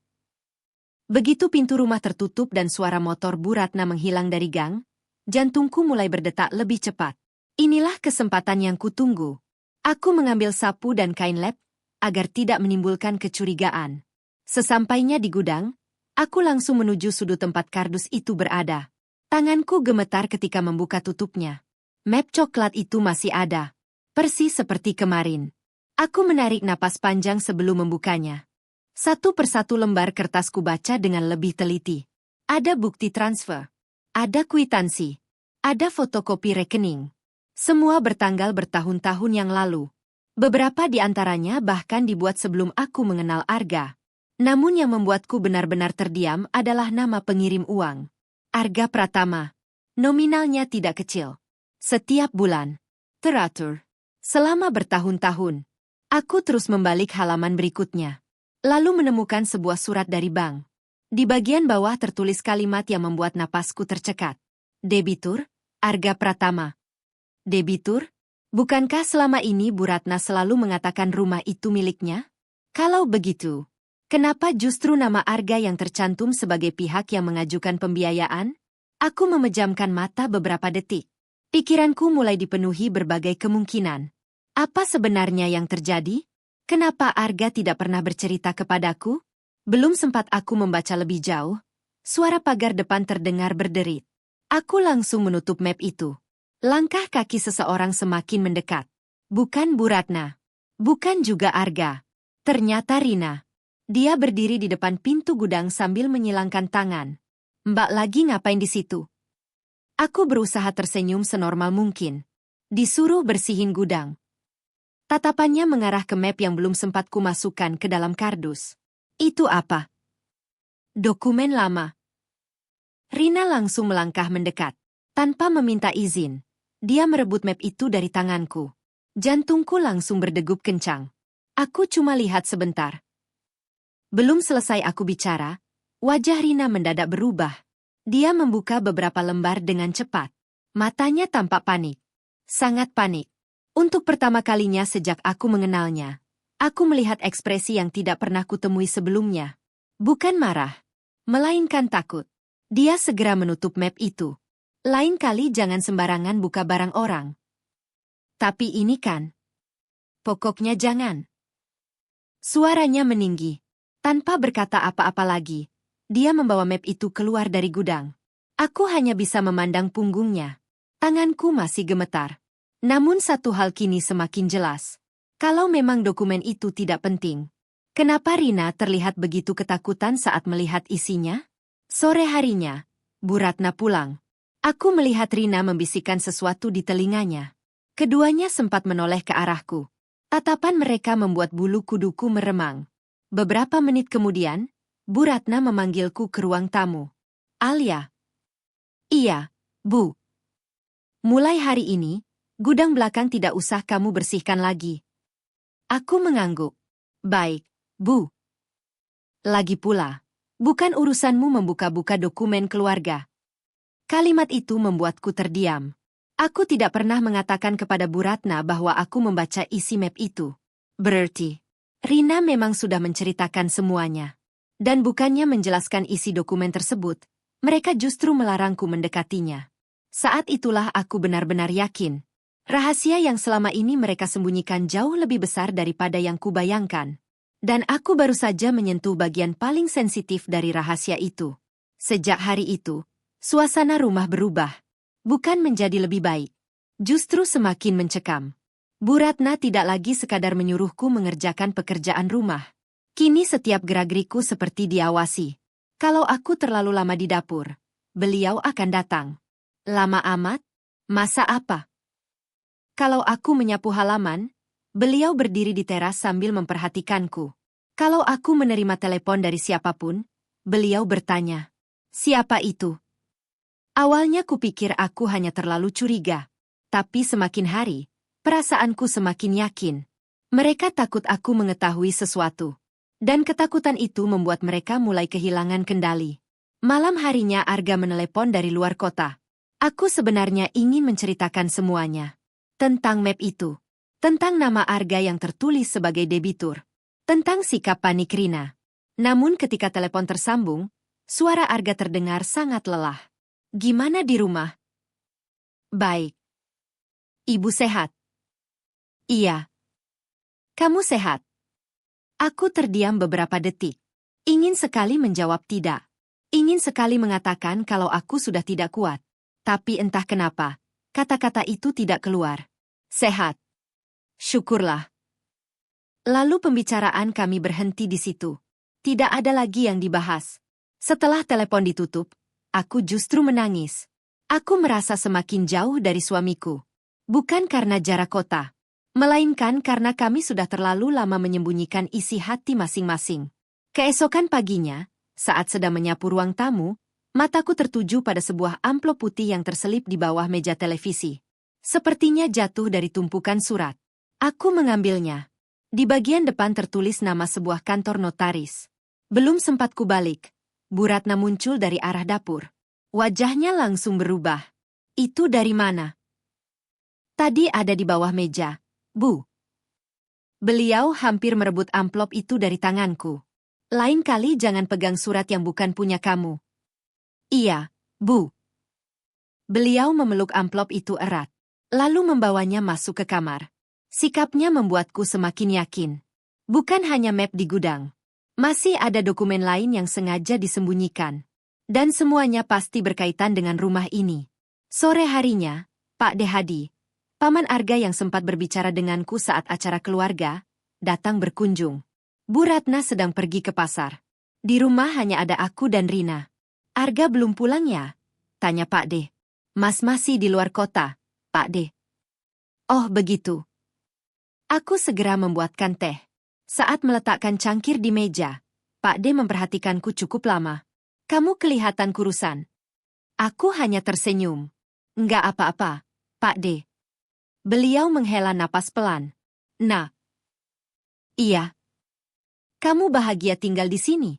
[SPEAKER 1] Begitu pintu rumah tertutup dan suara motor Bu Ratna menghilang dari gang, jantungku mulai berdetak lebih cepat. Inilah kesempatan yang kutunggu. Aku mengambil sapu dan kain lap, agar tidak menimbulkan kecurigaan. Sesampainya di gudang, aku langsung menuju sudut tempat kardus itu berada. Tanganku gemetar ketika membuka tutupnya. Map coklat itu masih ada. Persis seperti kemarin. Aku menarik napas panjang sebelum membukanya. Satu persatu lembar kertas kubaca dengan lebih teliti. Ada bukti transfer. Ada kwitansi. Ada fotokopi rekening. Semua bertanggal bertahun-tahun yang lalu. Beberapa di antaranya bahkan dibuat sebelum aku mengenal Arga. Namun yang membuatku benar-benar terdiam adalah nama pengirim uang. Arga Pratama. Nominalnya tidak kecil. Setiap bulan. Teratur. Selama bertahun-tahun. Aku terus membalik halaman berikutnya. Lalu menemukan sebuah surat dari bank. Di bagian bawah tertulis kalimat yang membuat napasku tercekat. Debitur, Arga Pratama. Debitur? Bukankah selama ini Bu Ratna selalu mengatakan rumah itu miliknya? Kalau begitu, kenapa justru nama Arga yang tercantum sebagai pihak yang mengajukan pembiayaan? Aku memejamkan mata beberapa detik. Pikiranku mulai dipenuhi berbagai kemungkinan. Apa sebenarnya yang terjadi? Kenapa Arga tidak pernah bercerita kepadaku? Belum sempat aku membaca lebih jauh, suara pagar depan terdengar berderit. Aku langsung menutup map itu. Langkah kaki seseorang semakin mendekat. Bukan Bu Ratna. Bukan juga Arga. Ternyata Rina. Dia berdiri di depan pintu gudang sambil menyilangkan tangan. "Mbak lagi ngapain di situ?" Aku berusaha tersenyum senormal mungkin. Disuruh bersihin gudang. Tatapannya mengarah ke map yang belum sempat kumasukkan ke dalam kardus. "Itu apa?" "Dokumen lama." Rina langsung melangkah mendekat. Tanpa meminta izin. Dia merebut map itu dari tanganku. Jantungku langsung berdegup kencang. Aku cuma lihat sebentar. Belum selesai aku bicara, wajah Rina mendadak berubah. Dia membuka beberapa lembar dengan cepat. Matanya tampak panik. Sangat panik. Untuk pertama kalinya sejak aku mengenalnya, aku melihat ekspresi yang tidak pernah kutemui sebelumnya. Bukan marah, melainkan takut. Dia segera menutup map itu. Lain kali jangan sembarangan buka barang orang. Tapi ini kan. Pokoknya jangan. Suaranya meninggi. Tanpa berkata apa-apa lagi, dia membawa map itu keluar dari gudang. Aku hanya bisa memandang punggungnya. Tanganku masih gemetar. Namun satu hal kini semakin jelas. Kalau memang dokumen itu tidak penting, Kenapa Rina terlihat begitu ketakutan saat melihat isinya? Sore harinya, Bu Ratna pulang. Aku melihat Rina membisikkan sesuatu di telinganya. Keduanya sempat menoleh ke arahku. Tatapan mereka membuat bulu kuduku meremang. Beberapa menit kemudian, Bu Ratna memanggilku ke ruang tamu. Alia. Iya, Bu. Mulai hari ini, gudang belakang tidak usah kamu bersihkan lagi. Aku mengangguk. Baik, Bu. Lagi pula, bukan urusanmu membuka-buka dokumen keluarga. Kalimat itu membuatku terdiam. Aku tidak pernah mengatakan kepada Bu Ratna bahwa aku membaca isi map itu. Berarti, Rina memang sudah menceritakan semuanya. Dan bukannya menjelaskan isi dokumen tersebut, mereka justru melarangku mendekatinya. Saat itulah aku benar-benar yakin. Rahasia yang selama ini mereka sembunyikan jauh lebih besar daripada yang kubayangkan. Dan aku baru saja menyentuh bagian paling sensitif dari rahasia itu. Sejak hari itu, suasana rumah berubah. Bukan menjadi lebih baik. Justru semakin mencekam. Bu Ratna tidak lagi sekadar menyuruhku mengerjakan pekerjaan rumah. Kini setiap gerak-geriku seperti diawasi. Kalau aku terlalu lama di dapur, beliau akan datang. Lama amat? Masa apa? Kalau aku menyapu halaman, beliau berdiri di teras sambil memperhatikanku. Kalau aku menerima telepon dari siapapun, beliau bertanya, "Siapa itu?" Awalnya kupikir aku hanya terlalu curiga. Tapi semakin hari, perasaanku semakin yakin. Mereka takut aku mengetahui sesuatu. Dan ketakutan itu membuat mereka mulai kehilangan kendali. Malam harinya Arga menelepon dari luar kota. Aku sebenarnya ingin menceritakan semuanya. Tentang map itu. Tentang nama Arga yang tertulis sebagai debitur. Tentang sikap panik Rina. Namun ketika telepon tersambung, suara Arga terdengar sangat lelah. Gimana di rumah? Baik. Ibu sehat? Iya. Kamu sehat? Aku terdiam beberapa detik. Ingin sekali menjawab tidak. Ingin sekali mengatakan kalau aku sudah tidak kuat. Tapi entah kenapa, kata-kata itu tidak keluar. Sehat. Syukurlah. Lalu pembicaraan kami berhenti di situ. Tidak ada lagi yang dibahas. Setelah telepon ditutup, aku justru menangis. Aku merasa semakin jauh dari suamiku. Bukan karena jarak kota, melainkan karena kami sudah terlalu lama menyembunyikan isi hati masing-masing. Keesokan paginya, saat sedang menyapu ruang tamu, mataku tertuju pada sebuah amplop putih yang terselip di bawah meja televisi. Sepertinya jatuh dari tumpukan surat. Aku mengambilnya. Di bagian depan tertulis nama sebuah kantor notaris. Belum sempat kubalik, Bu Ratna muncul dari arah dapur. Wajahnya langsung berubah. Itu dari mana? Tadi ada di bawah meja, Bu. Beliau hampir merebut amplop itu dari tanganku. Lain kali jangan pegang surat yang bukan punya kamu. Iya, Bu. Beliau memeluk amplop itu erat. Lalu membawanya masuk ke kamar. Sikapnya membuatku semakin yakin. Bukan hanya map di gudang. Masih ada dokumen lain yang sengaja disembunyikan. Dan semuanya pasti berkaitan dengan rumah ini. Sore harinya, Pak De Hadi, paman Arga yang sempat berbicara denganku saat acara keluarga, datang berkunjung. Bu Ratna sedang pergi ke pasar. Di rumah hanya ada aku dan Rina. Arga belum pulang ya? Tanya Pak De. Mas masih di luar kota, Pak De. Oh begitu. Aku segera membuatkan teh. Saat meletakkan cangkir di meja, Pak De memperhatikanku cukup lama. Kamu kelihatan kurusan. Aku hanya tersenyum. Enggak apa-apa, Pak De. Beliau menghela napas pelan. Nah. Iya. Kamu bahagia tinggal di sini?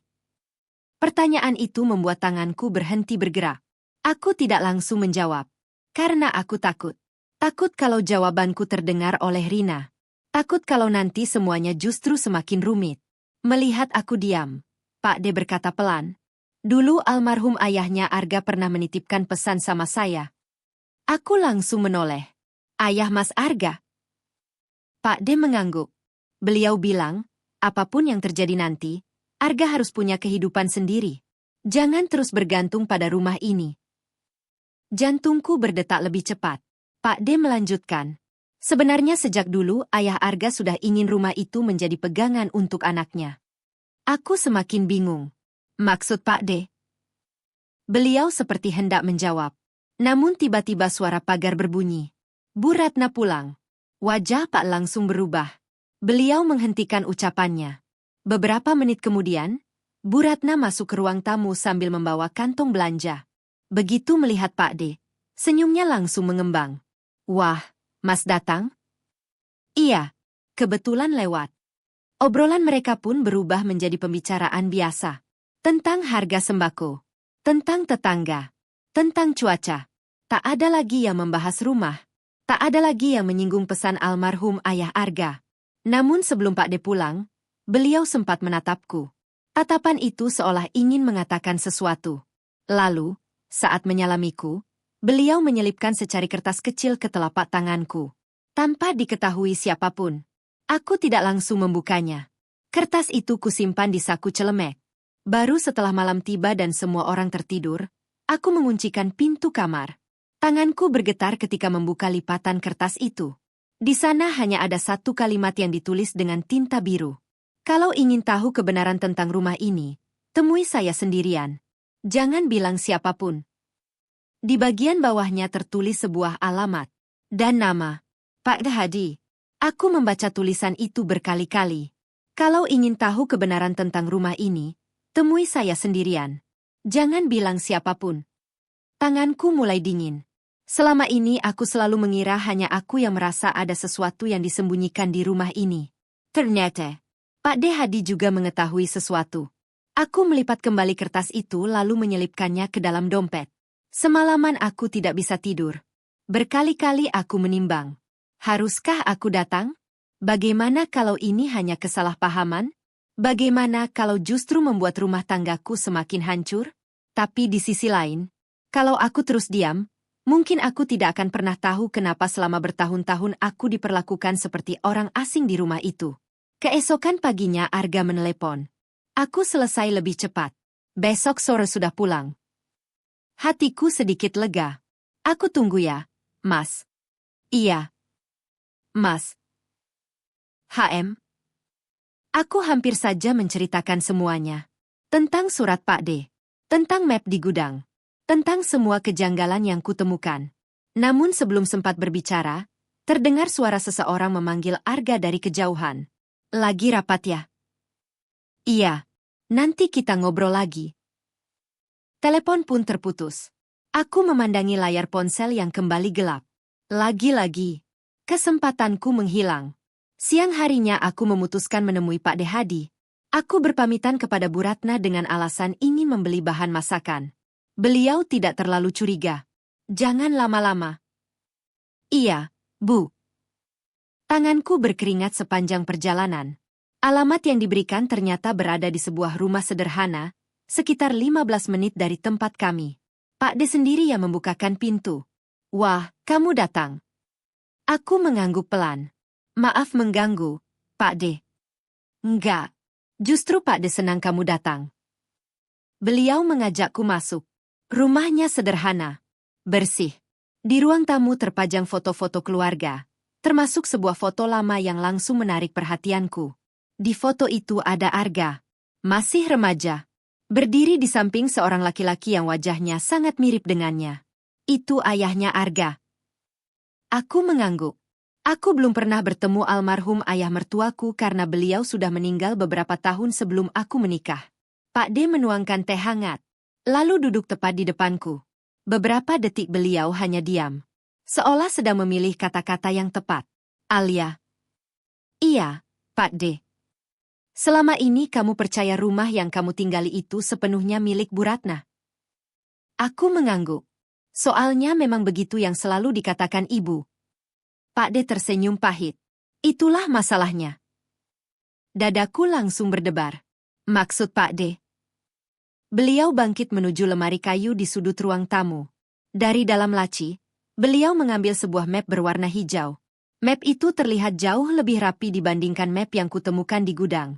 [SPEAKER 1] Pertanyaan itu membuat tanganku berhenti bergerak. Aku tidak langsung menjawab. Karena aku takut. Takut kalau jawabanku terdengar oleh Rina. Takut kalau nanti semuanya justru semakin rumit. Melihat aku diam, Pak De berkata pelan. Dulu almarhum ayahnya Arga pernah menitipkan pesan sama saya. Aku langsung menoleh. Ayah Mas Arga? Pak De mengangguk. Beliau bilang, apapun yang terjadi nanti, Arga harus punya kehidupan sendiri. Jangan terus bergantung pada rumah ini. Jantungku berdetak lebih cepat. Pak De melanjutkan. Sebenarnya sejak dulu ayah Arga sudah ingin rumah itu menjadi pegangan untuk anaknya. Aku semakin bingung. Maksud Pak D? Beliau seperti hendak menjawab. Namun tiba-tiba suara pagar berbunyi. Bu Ratna pulang. Wajah Pak langsung berubah. Beliau menghentikan ucapannya. Beberapa menit kemudian, Bu Ratna masuk ke ruang tamu sambil membawa kantong belanja. Begitu melihat Pak D, senyumnya langsung mengembang. Wah, Mas datang? Iya, kebetulan lewat. Obrolan mereka pun berubah menjadi pembicaraan biasa. Tentang harga sembako, tentang tetangga, tentang cuaca. Tak ada lagi yang membahas rumah. Tak ada lagi yang menyinggung pesan almarhum ayah Arga. Namun sebelum Pak D pulang, beliau sempat menatapku. Tatapan itu seolah ingin mengatakan sesuatu. Lalu, saat menyalamiku, beliau menyelipkan secari kertas kecil ke telapak tanganku. Tanpa diketahui siapapun, aku tidak langsung membukanya. Kertas itu kusimpan di saku celemek. Baru setelah malam tiba dan semua orang tertidur, aku menguncikan pintu kamar. Tanganku bergetar ketika membuka lipatan kertas itu. Di sana hanya ada satu kalimat yang ditulis dengan tinta biru. Kalau ingin tahu kebenaran tentang rumah ini, temui saya sendirian. Jangan bilang siapapun. Di bagian bawahnya tertulis sebuah alamat dan nama. Pak Hadi. Aku membaca tulisan itu berkali-kali. Kalau ingin tahu kebenaran tentang rumah ini, temui saya sendirian. Jangan bilang siapapun. Tanganku mulai dingin. Selama ini aku selalu mengira hanya aku yang merasa ada sesuatu yang disembunyikan di rumah ini. Ternyata, Pak D. Hadi juga mengetahui sesuatu. Aku melipat kembali kertas itu lalu menyelipkannya ke dalam dompet. Semalaman aku tidak bisa tidur. Berkali-kali aku menimbang. Haruskah aku datang? Bagaimana kalau ini hanya kesalahpahaman? Bagaimana kalau justru membuat rumah tanggaku semakin hancur? Tapi di sisi lain, kalau aku terus diam, mungkin aku tidak akan pernah tahu kenapa selama bertahun-tahun aku diperlakukan seperti orang asing di rumah itu. Keesokan paginya Arga menelepon. Aku selesai lebih cepat. Besok sore sudah pulang. Hatiku sedikit lega. Aku tunggu ya, Mas. Iya. Mas. HM. Aku hampir saja menceritakan semuanya. Tentang surat Pak D. Tentang map di gudang. Tentang semua kejanggalan yang kutemukan. Namun sebelum sempat berbicara, terdengar suara seseorang memanggil Arga dari kejauhan. Lagi rapat ya? Iya. Nanti kita ngobrol lagi. Telepon pun terputus. Aku memandangi layar ponsel yang kembali gelap. Lagi-lagi, kesempatanku menghilang. Siang harinya aku memutuskan menemui Pak D. Hadi. Aku berpamitan kepada Bu Ratna dengan alasan ingin membeli bahan masakan. Beliau tidak terlalu curiga. Jangan lama-lama. Iya, Bu. Tanganku berkeringat sepanjang perjalanan. Alamat yang diberikan ternyata berada di sebuah rumah sederhana, sekitar 15 menit dari tempat kami. Pak D sendiri yang membukakan pintu. Wah, kamu datang. Aku mengangguk pelan. Maaf mengganggu, Pak D. Enggak. Justru Pak D senang kamu datang. Beliau mengajakku masuk. Rumahnya sederhana. Bersih. Di ruang tamu terpajang foto-foto keluarga, termasuk sebuah foto lama yang langsung menarik perhatianku. Di foto itu ada Arga. Masih remaja. Berdiri di samping seorang laki-laki yang wajahnya sangat mirip dengannya. Itu ayahnya Arga. Aku mengangguk. Aku belum pernah bertemu almarhum ayah mertuaku karena beliau sudah meninggal beberapa tahun sebelum aku menikah. Pak D menuangkan teh hangat, lalu duduk tepat di depanku. Beberapa detik beliau hanya diam, seolah sedang memilih kata-kata yang tepat. Alia. Iya, Pak D. Selama ini kamu percaya rumah yang kamu tinggali itu sepenuhnya milik Bu Ratna? Aku mengangguk. Soalnya memang begitu yang selalu dikatakan ibu. Pak D tersenyum pahit. Itulah masalahnya. Dadaku langsung berdebar. Maksud Pak D? Beliau bangkit menuju lemari kayu di sudut ruang tamu. Dari dalam laci, beliau mengambil sebuah map berwarna hijau. Map itu terlihat jauh lebih rapi dibandingkan map yang kutemukan di gudang.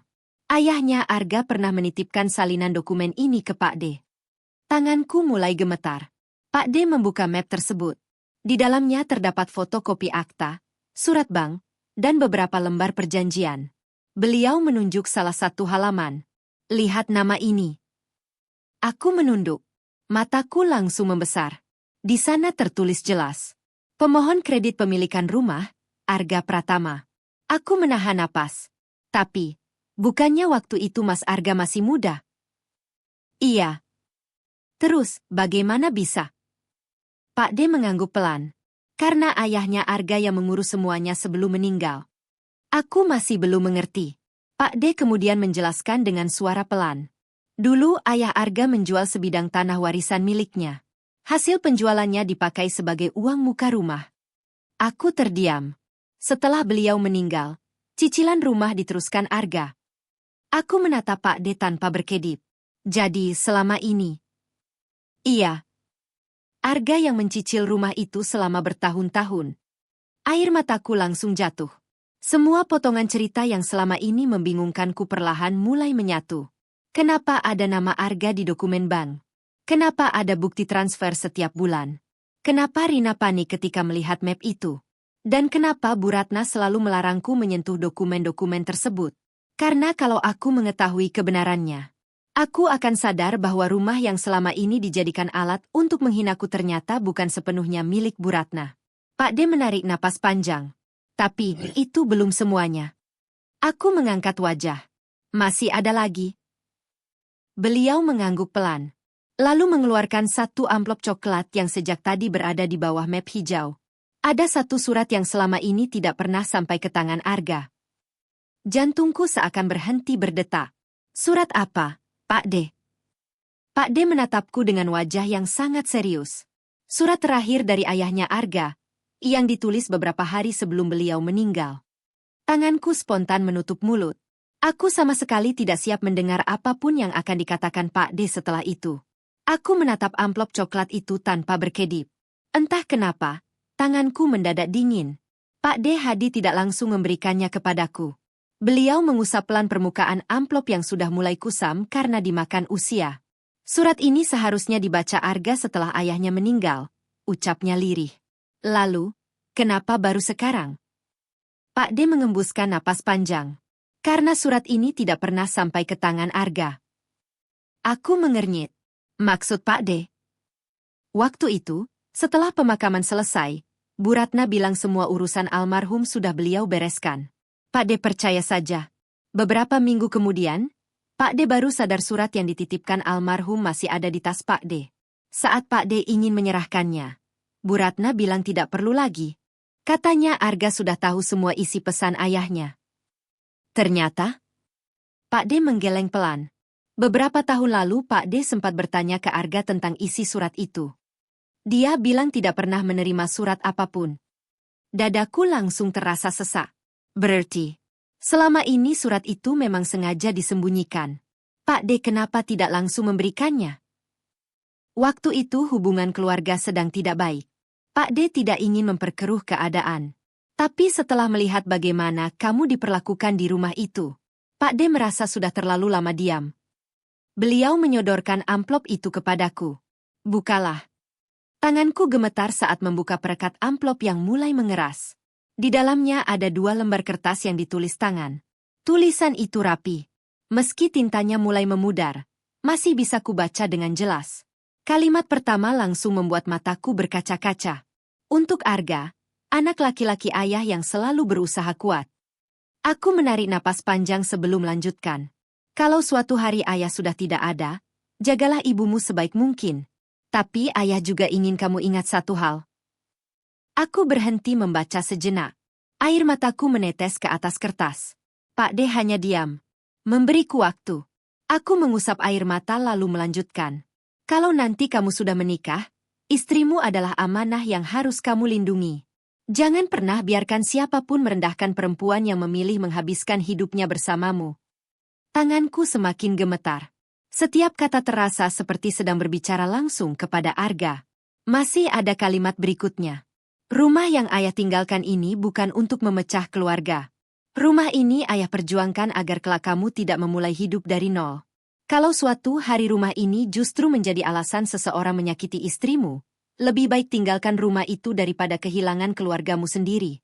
[SPEAKER 1] Ayahnya Arga pernah menitipkan salinan dokumen ini ke Pak D. Tanganku mulai gemetar. Pak D membuka map tersebut. Di dalamnya terdapat fotokopi akta, surat bank, dan beberapa lembar perjanjian. Beliau menunjuk salah satu halaman. Lihat nama ini. Aku menunduk. Mataku langsung membesar. Di sana tertulis jelas. Pemohon kredit pemilikan rumah, Arga Pratama. Aku menahan napas. Tapi, bukannya waktu itu Mas Arga masih muda? Iya. Terus, bagaimana bisa? Pak D mengangguk pelan. Karena ayahnya Arga yang mengurus semuanya sebelum meninggal. Aku masih belum mengerti. Pak D kemudian menjelaskan dengan suara pelan. Dulu ayah Arga menjual sebidang tanah warisan miliknya. Hasil penjualannya dipakai sebagai uang muka rumah. Aku terdiam. Setelah beliau meninggal, cicilan rumah diteruskan Arga. Aku menatap Pak D tanpa berkedip. Jadi selama ini. Iya. Arga yang mencicil rumah itu selama bertahun-tahun. Air mataku langsung jatuh. Semua potongan cerita yang selama ini membingungkanku perlahan mulai menyatu. Kenapa ada nama Arga di dokumen bank? Kenapa ada bukti transfer setiap bulan? Kenapa Rina panik ketika melihat map itu? Dan kenapa Bu Ratna selalu melarangku menyentuh dokumen-dokumen tersebut? Karena kalau aku mengetahui kebenarannya, aku akan sadar bahwa rumah yang selama ini dijadikan alat untuk menghinaku ternyata bukan sepenuhnya milik Bu Ratna. Pak D menarik napas panjang. Tapi itu belum semuanya. Aku mengangkat wajah. Masih ada lagi. Beliau mengangguk pelan. Lalu mengeluarkan satu amplop coklat yang sejak tadi berada di bawah map hijau. Ada satu surat yang selama ini tidak pernah sampai ke tangan Arga. Jantungku seakan berhenti berdetak. Surat apa, Pak D? Pak D menatapku dengan wajah yang sangat serius. Surat terakhir dari ayahnya Arga, yang ditulis beberapa hari sebelum beliau meninggal. Tanganku spontan menutup mulut. Aku sama sekali tidak siap mendengar apapun yang akan dikatakan Pak D setelah itu. Aku menatap amplop coklat itu tanpa berkedip. Entah kenapa, tanganku mendadak dingin. Pak D Hadi tidak langsung memberikannya kepadaku. Beliau mengusap pelan permukaan amplop yang sudah mulai kusam karena dimakan usia. Surat ini seharusnya dibaca Arga setelah ayahnya meninggal, ucapnya lirih. Lalu, kenapa baru sekarang? Pak D mengembuskan napas panjang. Karena surat ini tidak pernah sampai ke tangan Arga. Aku mengernyit. Maksud Pak D? Waktu itu, setelah pemakaman selesai, Bu Ratna bilang semua urusan almarhum sudah beliau bereskan. Pak D percaya saja. Beberapa minggu kemudian, Pak D baru sadar surat yang dititipkan almarhum masih ada di tas Pak D. Saat Pak D ingin menyerahkannya, Bu Ratna bilang tidak perlu lagi. Katanya Arga sudah tahu semua isi pesan ayahnya. Ternyata, Pak D menggeleng pelan. Beberapa tahun lalu Pak D sempat bertanya ke Arga tentang isi surat itu. Dia bilang tidak pernah menerima surat apapun. Dadaku langsung terasa sesak. Berarti, selama ini surat itu memang sengaja disembunyikan. Pak D kenapa tidak langsung memberikannya? Waktu itu hubungan keluarga sedang tidak baik. Pak D tidak ingin memperkeruh keadaan. Tapi setelah melihat bagaimana kamu diperlakukan di rumah itu, Pak D merasa sudah terlalu lama diam. Beliau menyodorkan amplop itu kepadaku. Bukalah. Tanganku gemetar saat membuka perekat amplop yang mulai mengeras. Di dalamnya ada 2 lembar kertas yang ditulis tangan. Tulisan itu rapi. Meski tintanya mulai memudar, masih bisa kubaca dengan jelas. Kalimat pertama langsung membuat mataku berkaca-kaca. Untuk Arga, anak laki-laki ayah yang selalu berusaha kuat. Aku menarik napas panjang sebelum melanjutkan. Kalau suatu hari ayah sudah tidak ada, jagalah ibumu sebaik mungkin. Tapi ayah juga ingin kamu ingat satu hal. Aku berhenti membaca sejenak. Air mataku menetes ke atas kertas. Pak D hanya diam. Memberiku waktu. Aku mengusap air mata lalu melanjutkan. Kalau nanti kamu sudah menikah, istrimu adalah amanah yang harus kamu lindungi. Jangan pernah biarkan siapapun merendahkan perempuan yang memilih menghabiskan hidupnya bersamamu. Tanganku semakin gemetar. Setiap kata terasa seperti sedang berbicara langsung kepada Arga. Masih ada kalimat berikutnya. Rumah yang ayah tinggalkan ini bukan untuk memecah keluarga. Rumah ini ayah perjuangkan agar kelak kamu tidak memulai hidup dari nol. Kalau suatu hari rumah ini justru menjadi alasan seseorang menyakiti istrimu, lebih baik tinggalkan rumah itu daripada kehilangan keluargamu sendiri.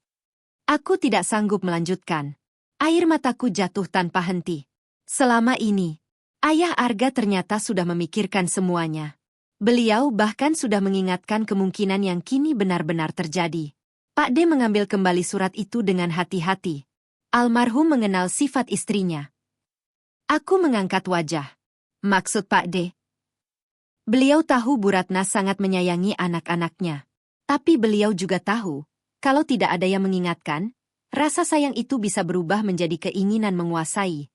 [SPEAKER 1] Aku tidak sanggup melanjutkan. Air mataku jatuh tanpa henti. Selama ini, Ayah Arga ternyata sudah memikirkan semuanya. Beliau bahkan sudah mengingatkan kemungkinan yang kini benar-benar terjadi. Pak D mengambil kembali surat itu dengan hati-hati. Almarhum mengenal sifat istrinya. Aku mengangkat wajah. Maksud Pak D? Beliau tahu Bu Ratna sangat menyayangi anak-anaknya. Tapi beliau juga tahu, kalau tidak ada yang mengingatkan, rasa sayang itu bisa berubah menjadi keinginan menguasai.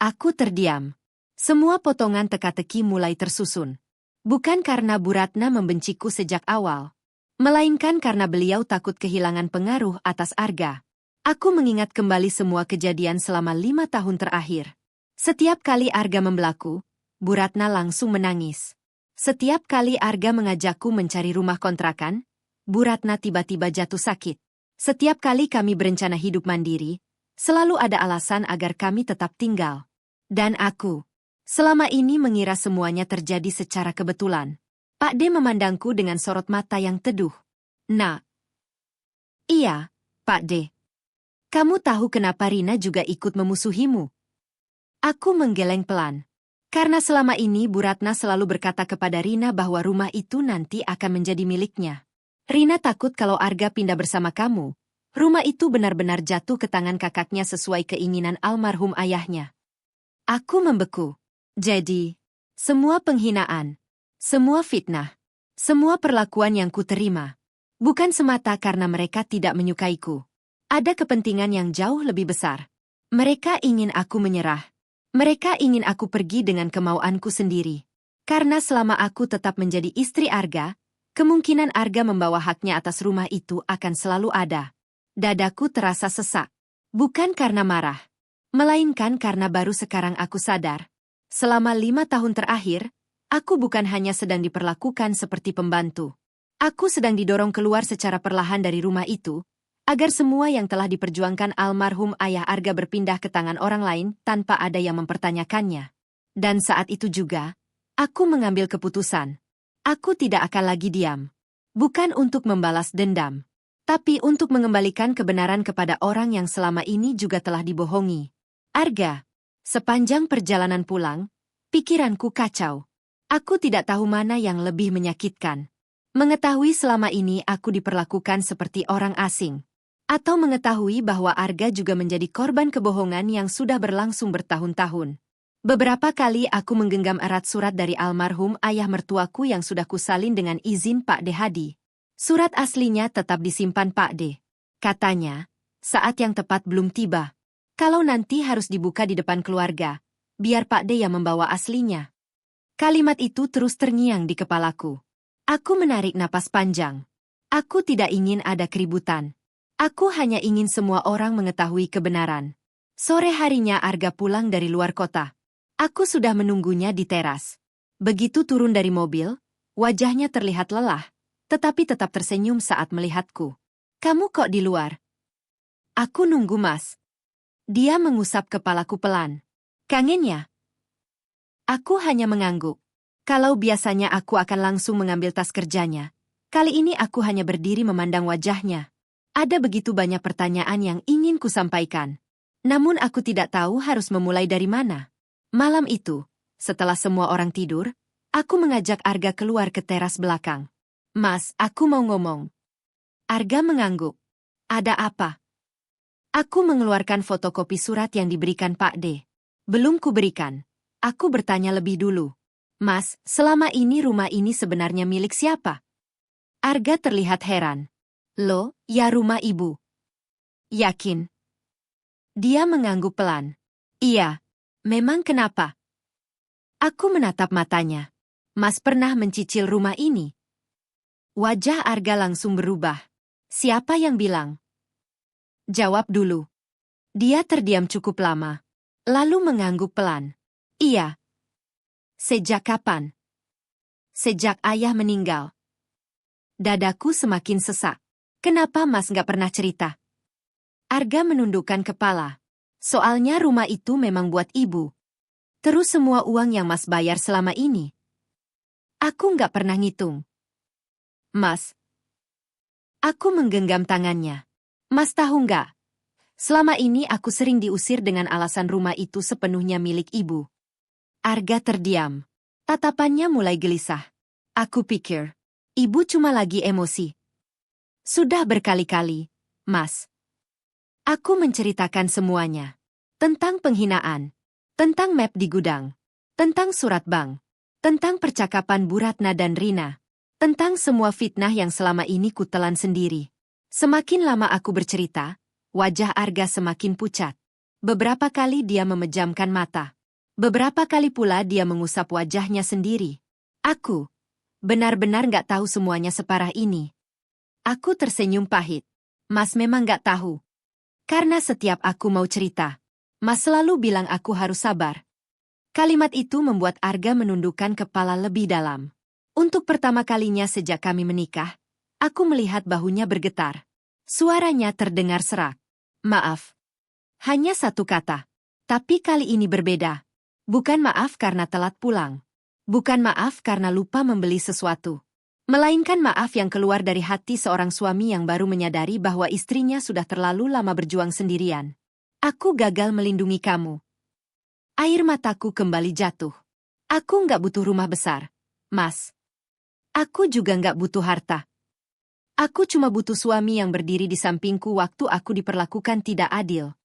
[SPEAKER 1] Aku terdiam. Semua potongan teka-teki mulai tersusun. Bukan karena Bu Ratna membenciku sejak awal, melainkan karena beliau takut kehilangan pengaruh atas Arga. Aku mengingat kembali semua kejadian selama 5 tahun terakhir. Setiap kali Arga membelaku, Bu Ratna langsung menangis. Setiap kali Arga mengajakku mencari rumah kontrakan, Bu Ratna tiba-tiba jatuh sakit. Setiap kali kami berencana hidup mandiri, selalu ada alasan agar kami tetap tinggal. Dan aku selama ini mengira semuanya terjadi secara kebetulan. Pak D memandangku dengan sorot mata yang teduh. Nah, iya, Pak D. Kamu tahu kenapa Rina juga ikut memusuhimu? Aku menggeleng pelan. Karena selama ini Bu Ratna selalu berkata kepada Rina bahwa rumah itu nanti akan menjadi miliknya. Rina takut kalau Arga pindah bersama kamu, rumah itu benar-benar jatuh ke tangan kakaknya sesuai keinginan almarhum ayahnya. Aku membeku. Jadi, semua penghinaan, semua fitnah, semua perlakuan yang kuterima, bukan semata karena mereka tidak menyukaiku. Ada kepentingan yang jauh lebih besar. Mereka ingin aku menyerah. Mereka ingin aku pergi dengan kemauanku sendiri. Karena selama aku tetap menjadi istri Arga, kemungkinan Arga membawa haknya atas rumah itu akan selalu ada. Dadaku terasa sesak. Bukan karena marah, melainkan karena baru sekarang aku sadar. Selama 5 tahun terakhir, aku bukan hanya sedang diperlakukan seperti pembantu. Aku sedang didorong keluar secara perlahan dari rumah itu, agar semua yang telah diperjuangkan almarhum ayah Arga berpindah ke tangan orang lain tanpa ada yang mempertanyakannya. Dan saat itu juga, aku mengambil keputusan. Aku tidak akan lagi diam. Bukan untuk membalas dendam, tapi untuk mengembalikan kebenaran kepada orang yang selama ini juga telah dibohongi. Arga. Sepanjang perjalanan pulang, pikiranku kacau. Aku tidak tahu mana yang lebih menyakitkan. Mengetahui selama ini aku diperlakukan seperti orang asing. Atau mengetahui bahwa Arga juga menjadi korban kebohongan yang sudah berlangsung bertahun-tahun. Beberapa kali aku menggenggam erat surat dari almarhum ayah mertuaku yang sudah kusalin dengan izin Pak D. Hadi. Surat aslinya tetap disimpan Pak D. Katanya, saat yang tepat belum tiba. Kalau nanti harus dibuka di depan keluarga, biar Pak D yang membawa aslinya. Kalimat itu terus terngiang di kepalaku. Aku menarik napas panjang. Aku tidak ingin ada keributan. Aku hanya ingin semua orang mengetahui kebenaran. Sore harinya Arga pulang dari luar kota. Aku sudah menunggunya di teras. Begitu turun dari mobil, wajahnya terlihat lelah, tetapi tetap tersenyum saat melihatku. Kamu kok di luar? Aku nunggu Mas. Dia mengusap kepalaku pelan. Kangen ya? Aku hanya mengangguk. Kalau biasanya aku akan langsung mengambil tas kerjanya, kali ini aku hanya berdiri memandang wajahnya. Ada begitu banyak pertanyaan yang ingin kusampaikan. Namun aku tidak tahu harus memulai dari mana. Malam itu, setelah semua orang tidur, aku mengajak Arga keluar ke teras belakang. Mas, aku mau ngomong. Arga mengangguk. Ada apa? Aku mengeluarkan fotokopi surat yang diberikan Pak D. Belum kuberikan. Aku bertanya lebih dulu. Mas, selama ini rumah ini sebenarnya milik siapa? Arga terlihat heran. Loh, ya rumah ibu. Yakin? Dia mengangguk pelan. Iya. Memang kenapa? Aku menatap matanya. Mas pernah mencicil rumah ini? Wajah Arga langsung berubah. Siapa yang bilang? Jawab dulu. Dia terdiam cukup lama, lalu mengangguk pelan. Iya. Sejak kapan? Sejak ayah meninggal. Dadaku semakin sesak. Kenapa Mas nggak pernah cerita? Arga menundukkan kepala. Soalnya rumah itu memang buat ibu. Terus semua uang yang Mas bayar selama ini. Aku nggak pernah ngitung. Mas. Aku menggenggam tangannya. Mas tahu nggak? Selama ini aku sering diusir dengan alasan rumah itu sepenuhnya milik ibu. Arga terdiam. Tatapannya mulai gelisah. Aku pikir, ibu cuma lagi emosi. Sudah berkali-kali, Mas. Aku menceritakan semuanya. Tentang penghinaan. Tentang map di gudang. Tentang surat bank. Tentang percakapan Bu Ratna dan Rina. Tentang semua fitnah yang selama ini kutelan sendiri. Semakin lama aku bercerita, wajah Arga semakin pucat. Beberapa kali dia memejamkan mata. Beberapa kali pula dia mengusap wajahnya sendiri. Aku benar-benar nggak tahu semuanya separah ini. Aku tersenyum pahit. Mas memang nggak tahu. Karena setiap aku mau cerita, Mas selalu bilang aku harus sabar. Kalimat itu membuat Arga menundukkan kepala lebih dalam. Untuk pertama kalinya sejak kami menikah, aku melihat bahunya bergetar. Suaranya terdengar serak. Maaf. Hanya satu kata. Tapi kali ini berbeda. Bukan maaf karena telat pulang. Bukan maaf karena lupa membeli sesuatu. Melainkan maaf yang keluar dari hati seorang suami yang baru menyadari bahwa istrinya sudah terlalu lama berjuang sendirian. Aku gagal melindungi kamu. Air mataku kembali jatuh. Aku nggak butuh rumah besar, Mas. Aku juga nggak butuh harta. Aku cuma butuh suami yang berdiri di sampingku waktu aku diperlakukan tidak adil.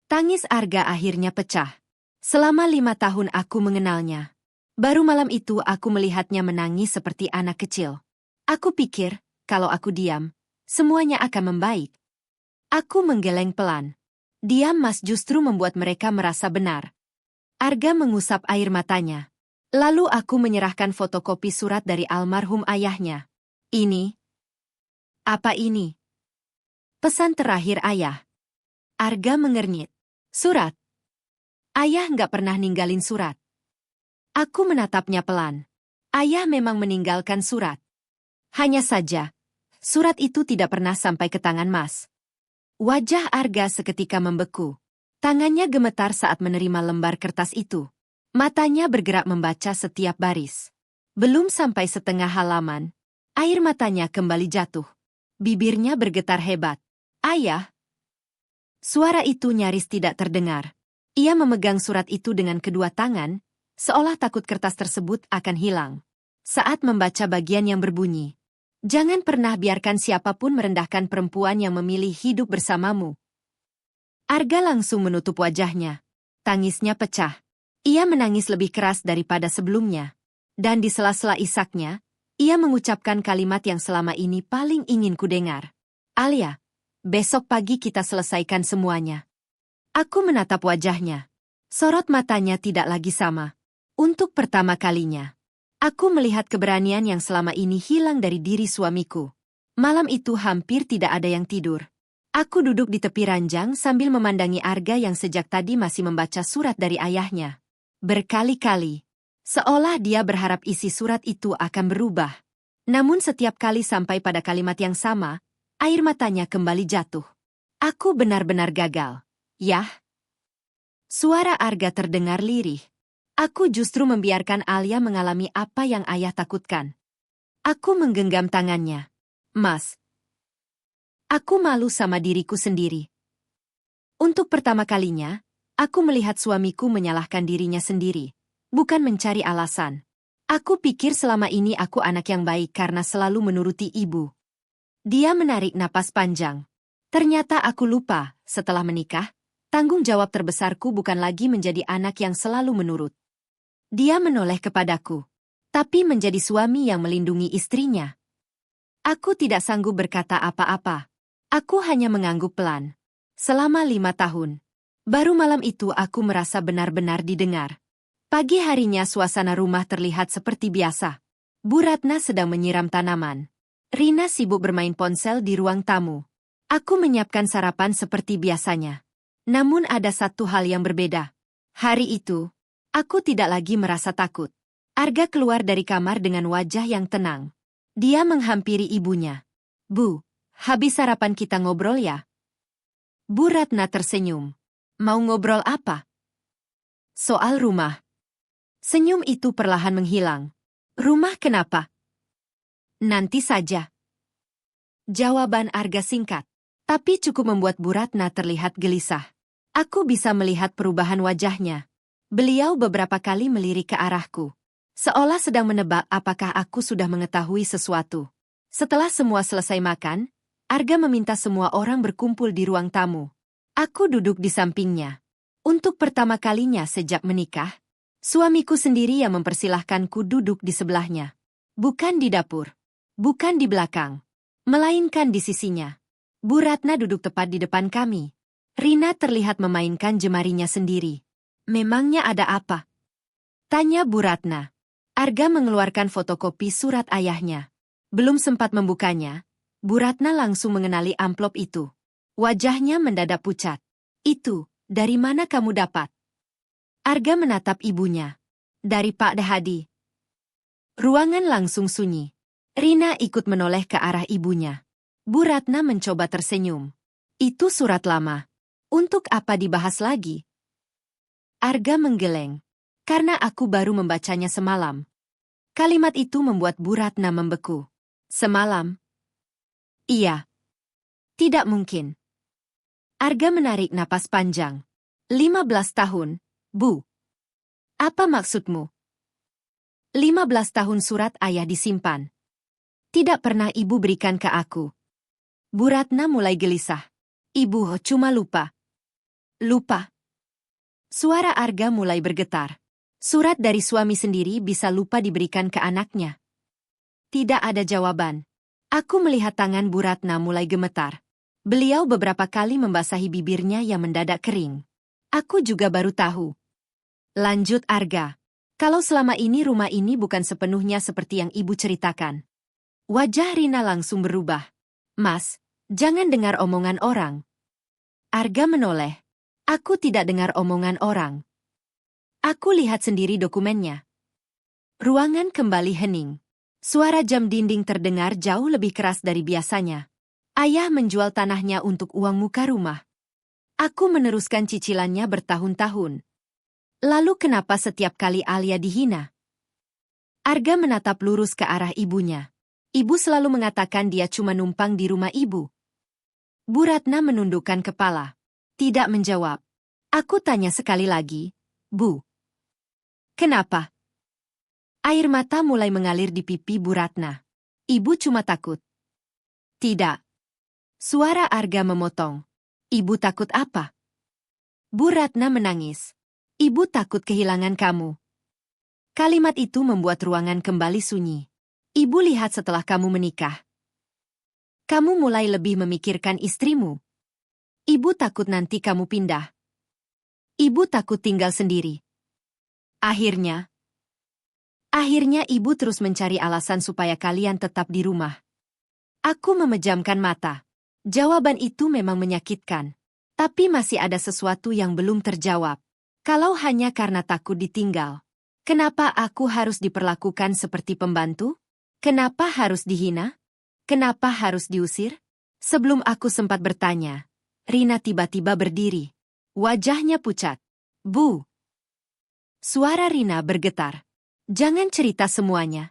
[SPEAKER 1] Tangis Arga akhirnya pecah. Selama 5 tahun aku mengenalnya. Baru malam itu aku melihatnya menangis seperti anak kecil. Aku pikir, kalau aku diam, semuanya akan membaik. Aku menggeleng pelan. Diam Mas justru membuat mereka merasa benar. Arga mengusap air matanya. Lalu aku menyerahkan fotokopi surat dari almarhum ayahnya. Ini? Apa ini? Pesan terakhir ayah. Arga mengernyit. Surat. Ayah nggak pernah ninggalin surat. Aku menatapnya pelan. Ayah memang meninggalkan surat. Hanya saja, surat itu tidak pernah sampai ke tangan Mas. Wajah Arga seketika membeku. Tangannya gemetar saat menerima lembar kertas itu. Matanya bergerak membaca setiap baris. Belum sampai setengah halaman, air matanya kembali jatuh. Bibirnya bergetar hebat. Ayah. Suara itu nyaris tidak terdengar. Ia memegang surat itu dengan kedua tangan, seolah takut kertas tersebut akan hilang. Saat membaca bagian yang berbunyi, jangan pernah biarkan siapapun merendahkan perempuan yang memilih hidup bersamamu. Arga langsung menutup wajahnya. Tangisnya pecah. Ia menangis lebih keras daripada sebelumnya. Dan di sela-sela isaknya, ia mengucapkan kalimat yang selama ini paling ingin kudengar. Alia, besok pagi kita selesaikan semuanya. Aku menatap wajahnya. Sorot matanya tidak lagi sama. Untuk pertama kalinya, aku melihat keberanian yang selama ini hilang dari diri suamiku. Malam itu hampir tidak ada yang tidur. Aku duduk di tepi ranjang sambil memandangi Arga yang sejak tadi masih membaca surat dari ayahnya. Berkali-kali, seolah dia berharap isi surat itu akan berubah. Namun setiap kali sampai pada kalimat yang sama, air matanya kembali jatuh. Aku benar-benar gagal. Yah. Suara Arga terdengar lirih. Aku justru membiarkan Alia mengalami apa yang ayah takutkan. Aku menggenggam tangannya. Mas. Aku malu sama diriku sendiri. Untuk pertama kalinya, aku melihat suamiku menyalahkan dirinya sendiri, bukan mencari alasan. Aku pikir selama ini aku anak yang baik karena selalu menuruti ibu. Dia menarik napas panjang. Ternyata aku lupa, setelah menikah, tanggung jawab terbesarku bukan lagi menjadi anak yang selalu menurut. Dia menoleh kepadaku, tapi menjadi suami yang melindungi istrinya. Aku tidak sanggup berkata apa-apa. Aku hanya mengangguk pelan. Selama 5 tahun. Baru malam itu aku merasa benar-benar didengar. Pagi harinya suasana rumah terlihat seperti biasa. Bu Ratna sedang menyiram tanaman. Rina sibuk bermain ponsel di ruang tamu. Aku menyiapkan sarapan seperti biasanya. Namun ada satu hal yang berbeda. Hari itu, aku tidak lagi merasa takut. Arga keluar dari kamar dengan wajah yang tenang. Dia menghampiri ibunya. Bu, habis sarapan kita ngobrol ya? Bu Ratna tersenyum. Mau ngobrol apa? Soal rumah. Senyum itu perlahan menghilang. Rumah kenapa? Nanti saja. Jawaban Arga singkat, tapi cukup membuat Bu Ratna terlihat gelisah. Aku bisa melihat perubahan wajahnya. Beliau beberapa kali melirik ke arahku, seolah sedang menebak apakah aku sudah mengetahui sesuatu. Setelah semua selesai makan, Arga meminta semua orang berkumpul di ruang tamu. Aku duduk di sampingnya. Untuk pertama kalinya sejak menikah, suamiku sendiri yang mempersilahkanku duduk di sebelahnya. Bukan di dapur, bukan di belakang, melainkan di sisinya. Bu Ratna duduk tepat di depan kami. Rina terlihat memainkan jemarinya sendiri. Memangnya ada apa? Tanya Bu Ratna. Arga mengeluarkan fotokopi surat ayahnya. Belum sempat membukanya, Bu Ratna langsung mengenali amplop itu. Wajahnya mendadak pucat. Itu, dari mana kamu dapat? Arga menatap ibunya. Dari Pak Dahadi. Ruangan langsung sunyi. Rina ikut menoleh ke arah ibunya. Bu Ratna mencoba tersenyum. Itu surat lama. Untuk apa dibahas lagi? Arga menggeleng. Karena aku baru membacanya semalam. Kalimat itu membuat Bu Ratna membeku. Semalam? Iya. Tidak mungkin. Arga menarik napas panjang. 15 tahun, Bu. Apa maksudmu? 15 tahun surat ayah disimpan. Tidak pernah ibu berikan ke aku. Bu Ratna mulai gelisah. Ibu cuma lupa. Lupa. Suara Arga mulai bergetar. Surat dari suami sendiri bisa lupa diberikan ke anaknya. Tidak ada jawaban. Aku melihat tangan Bu Ratna mulai gemetar. Beliau beberapa kali membasahi bibirnya yang mendadak kering. Aku juga baru tahu. Lanjut Arga. Kalau selama ini rumah ini bukan sepenuhnya seperti yang ibu ceritakan. Wajah Rina langsung berubah. Mas, jangan dengar omongan orang. Arga menoleh. Aku tidak dengar omongan orang. Aku lihat sendiri dokumennya. Ruangan kembali hening. Suara jam dinding terdengar jauh lebih keras dari biasanya. Ayah menjual tanahnya untuk uang muka rumah. Aku meneruskan cicilannya bertahun-tahun. Lalu kenapa setiap kali Alia dihina? Arga menatap lurus ke arah ibunya. Ibu selalu mengatakan dia cuma numpang di rumah ibu. Bu Ratna menundukkan kepala. Tidak menjawab. Aku tanya sekali lagi, Bu. Kenapa? Air mata mulai mengalir di pipi Bu Ratna. Ibu cuma takut. Tidak. Suara Arga memotong. Ibu takut apa? Bu Ratna menangis. Ibu takut kehilangan kamu. Kalimat itu membuat ruangan kembali sunyi. Ibu lihat setelah kamu menikah. Kamu mulai lebih memikirkan istrimu. Ibu takut nanti kamu pindah. Ibu takut tinggal sendiri. Akhirnya ibu terus mencari alasan supaya kalian tetap di rumah. Aku memejamkan mata. Jawaban itu memang menyakitkan. Tapi masih ada sesuatu yang belum terjawab. Kalau hanya karena takut ditinggal, kenapa aku harus diperlakukan seperti pembantu? Kenapa harus dihina? Kenapa harus diusir? Sebelum aku sempat bertanya, Rina tiba-tiba berdiri. Wajahnya pucat. Bu. Suara Rina bergetar. Jangan cerita semuanya.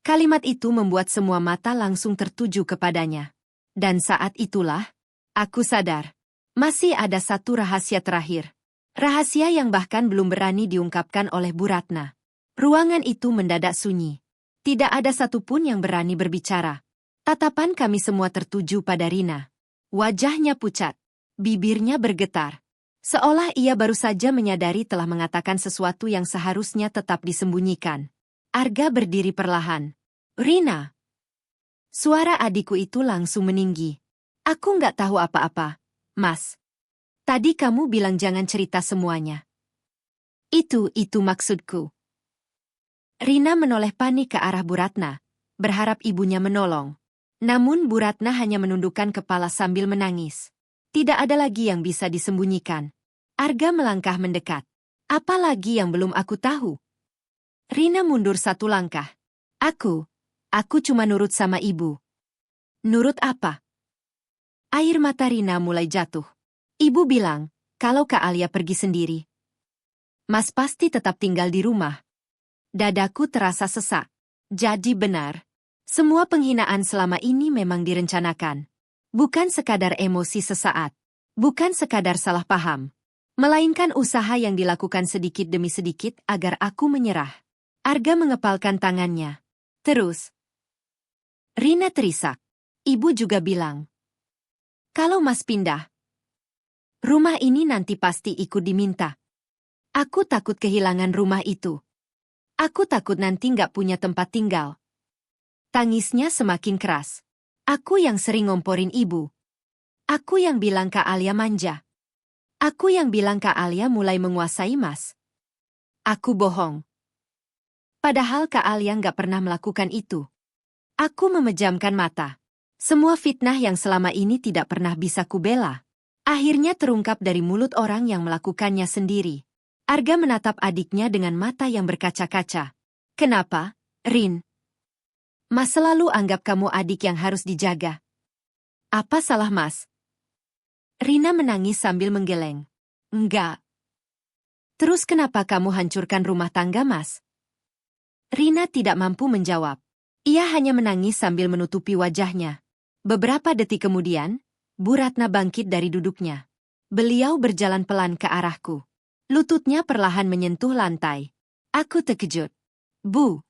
[SPEAKER 1] Kalimat itu membuat semua mata langsung tertuju kepadanya. Dan saat itulah, aku sadar. Masih ada satu rahasia terakhir. Rahasia yang bahkan belum berani diungkapkan oleh Bu Ratna. Ruangan itu mendadak sunyi. Tidak ada satupun yang berani berbicara. Tatapan kami semua tertuju pada Rina. Wajahnya pucat. Bibirnya bergetar. Seolah ia baru saja menyadari telah mengatakan sesuatu yang seharusnya tetap disembunyikan. Arga berdiri perlahan. Rina. Suara adikku itu langsung meninggi. Aku nggak tahu apa-apa, Mas. Tadi kamu bilang jangan cerita semuanya. Itu maksudku. Rina menoleh panik ke arah Bu Ratna, berharap ibunya menolong. Namun Bu Ratna hanya menundukkan kepala sambil menangis. Tidak ada lagi yang bisa disembunyikan. Arga melangkah mendekat. Apa lagi yang belum aku tahu? Rina mundur satu langkah. Aku cuma nurut sama ibu. Nurut apa? Air mata Rina mulai jatuh. Ibu bilang, kalau Kak Alia pergi sendiri, Mas pasti tetap tinggal di rumah. Dadaku terasa sesak. Jadi benar. Semua penghinaan selama ini memang direncanakan. Bukan sekadar emosi sesaat. Bukan sekadar salah paham. Melainkan usaha yang dilakukan sedikit demi sedikit agar aku menyerah. Arga mengepalkan tangannya. Terus, Rina terisak. Ibu juga bilang, kalau Mas pindah, rumah ini nanti pasti ikut diminta. Aku takut kehilangan rumah itu. Aku takut nanti nggak punya tempat tinggal. Tangisnya semakin keras. Aku yang sering ngomporin ibu. Aku yang bilang Kak Alia manja. Aku yang bilang Kak Alia mulai menguasai Mas. Aku bohong. Padahal Kak Alia nggak pernah melakukan itu. Aku memejamkan mata. Semua fitnah yang selama ini tidak pernah bisa kubela. Akhirnya terungkap dari mulut orang yang melakukannya sendiri. Arga menatap adiknya dengan mata yang berkaca-kaca. Kenapa, Rin? Mas selalu anggap kamu adik yang harus dijaga. Apa salah Mas? Rina menangis sambil menggeleng. Enggak. Terus kenapa kamu hancurkan rumah tangga Mas? Rina tidak mampu menjawab. Ia hanya menangis sambil menutupi wajahnya. Beberapa detik kemudian, Bu Ratna bangkit dari duduknya. Beliau berjalan pelan ke arahku. Lututnya perlahan menyentuh lantai. Aku terkejut. Bu.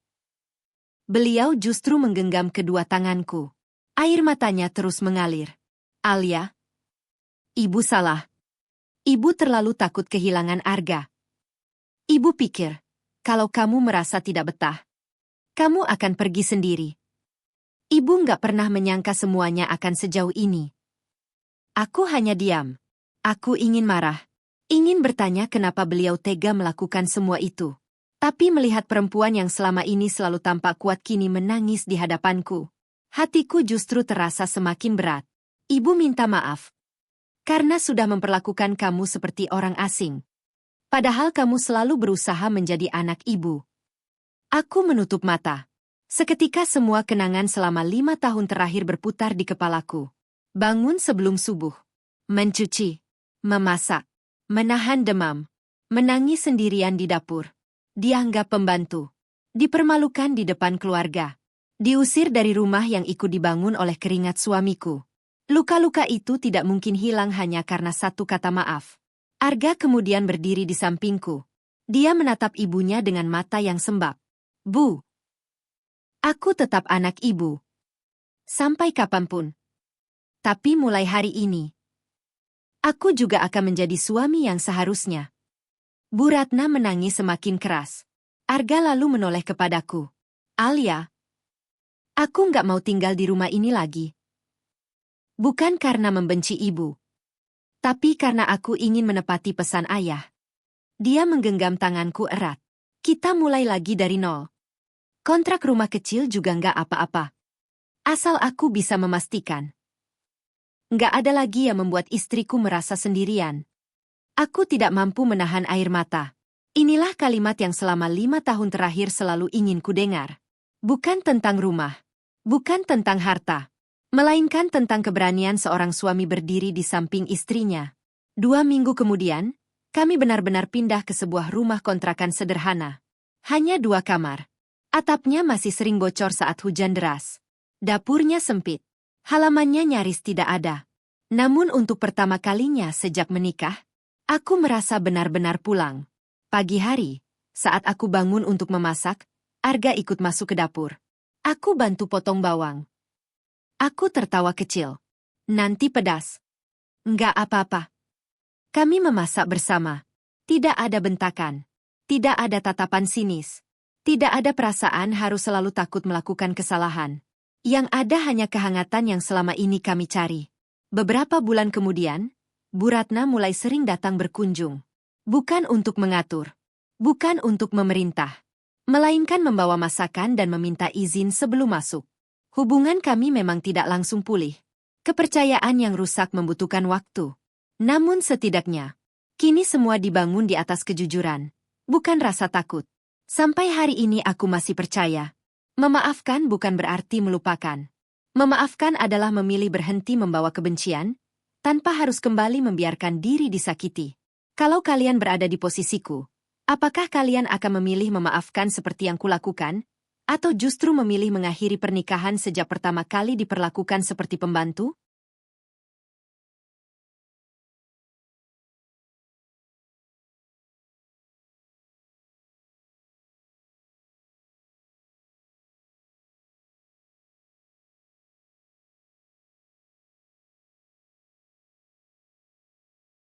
[SPEAKER 1] Beliau justru menggenggam kedua tanganku. Air matanya terus mengalir. Alia. Ibu salah. Ibu terlalu takut kehilangan Arga. Ibu pikir, kalau kamu merasa tidak betah, kamu akan pergi sendiri. Ibu nggak pernah menyangka semuanya akan sejauh ini. Aku hanya diam. Aku ingin marah. Ingin bertanya kenapa beliau tega melakukan semua itu. Tapi melihat perempuan yang selama ini selalu tampak kuat kini menangis di hadapanku, hatiku justru terasa semakin berat. Ibu minta maaf. Karena sudah memperlakukan kamu seperti orang asing. Padahal kamu selalu berusaha menjadi anak ibu. Aku menutup mata. Seketika semua kenangan selama 5 tahun terakhir berputar di kepalaku. Bangun sebelum subuh. Mencuci. Memasak. Menahan demam. Menangis sendirian di dapur. Dianggap pembantu. Dipermalukan di depan keluarga. Diusir dari rumah yang ikut dibangun oleh keringat suamiku. Luka-luka itu tidak mungkin hilang hanya karena satu kata maaf. Arga kemudian berdiri di sampingku. Dia menatap ibunya dengan mata yang sembab. Bu. Aku tetap anak ibu. Sampai kapanpun. Tapi mulai hari ini, aku juga akan menjadi suami yang seharusnya. Bu Ratna menangis semakin keras. Arga lalu menoleh kepadaku. Alia, aku nggak mau tinggal di rumah ini lagi. Bukan karena membenci ibu, tapi karena aku ingin menepati pesan ayah. Dia menggenggam tanganku erat. Kita mulai lagi dari nol. Kontrak rumah kecil juga nggak apa-apa. Asal aku bisa memastikan. Nggak ada lagi yang membuat istriku merasa sendirian. Aku tidak mampu menahan air mata. Inilah kalimat yang selama 5 tahun terakhir selalu ingin kudengar. Bukan tentang rumah. Bukan tentang harta. Melainkan tentang keberanian seorang suami berdiri di samping istrinya. 2 minggu kemudian, kami benar-benar pindah ke sebuah rumah kontrakan sederhana. Hanya 2 kamar. Atapnya masih sering bocor saat hujan deras. Dapurnya sempit. Halamannya nyaris tidak ada. Namun untuk pertama kalinya sejak menikah, aku merasa benar-benar pulang. Pagi hari, saat aku bangun untuk memasak, Arga ikut masuk ke dapur. Aku bantu potong bawang. Aku tertawa kecil. Nanti pedas. Enggak apa-apa. Kami memasak bersama. Tidak ada bentakan. Tidak ada tatapan sinis. Tidak ada perasaan harus selalu takut melakukan kesalahan. Yang ada hanya kehangatan yang selama ini kami cari. Beberapa bulan kemudian, Bu Ratna mulai sering datang berkunjung. Bukan untuk mengatur. Bukan untuk memerintah. Melainkan membawa masakan dan meminta izin sebelum masuk. Hubungan kami memang tidak langsung pulih. Kepercayaan yang rusak membutuhkan waktu. Namun setidaknya, kini semua dibangun di atas kejujuran. Bukan rasa takut. Sampai hari ini aku masih percaya. Memaafkan bukan berarti melupakan. Memaafkan adalah memilih berhenti membawa kebencian, tanpa harus kembali membiarkan diri disakiti. Kalau kalian berada di posisiku, apakah kalian akan memilih memaafkan seperti yang kulakukan, atau justru memilih mengakhiri pernikahan sejak pertama kali diperlakukan seperti pembantu?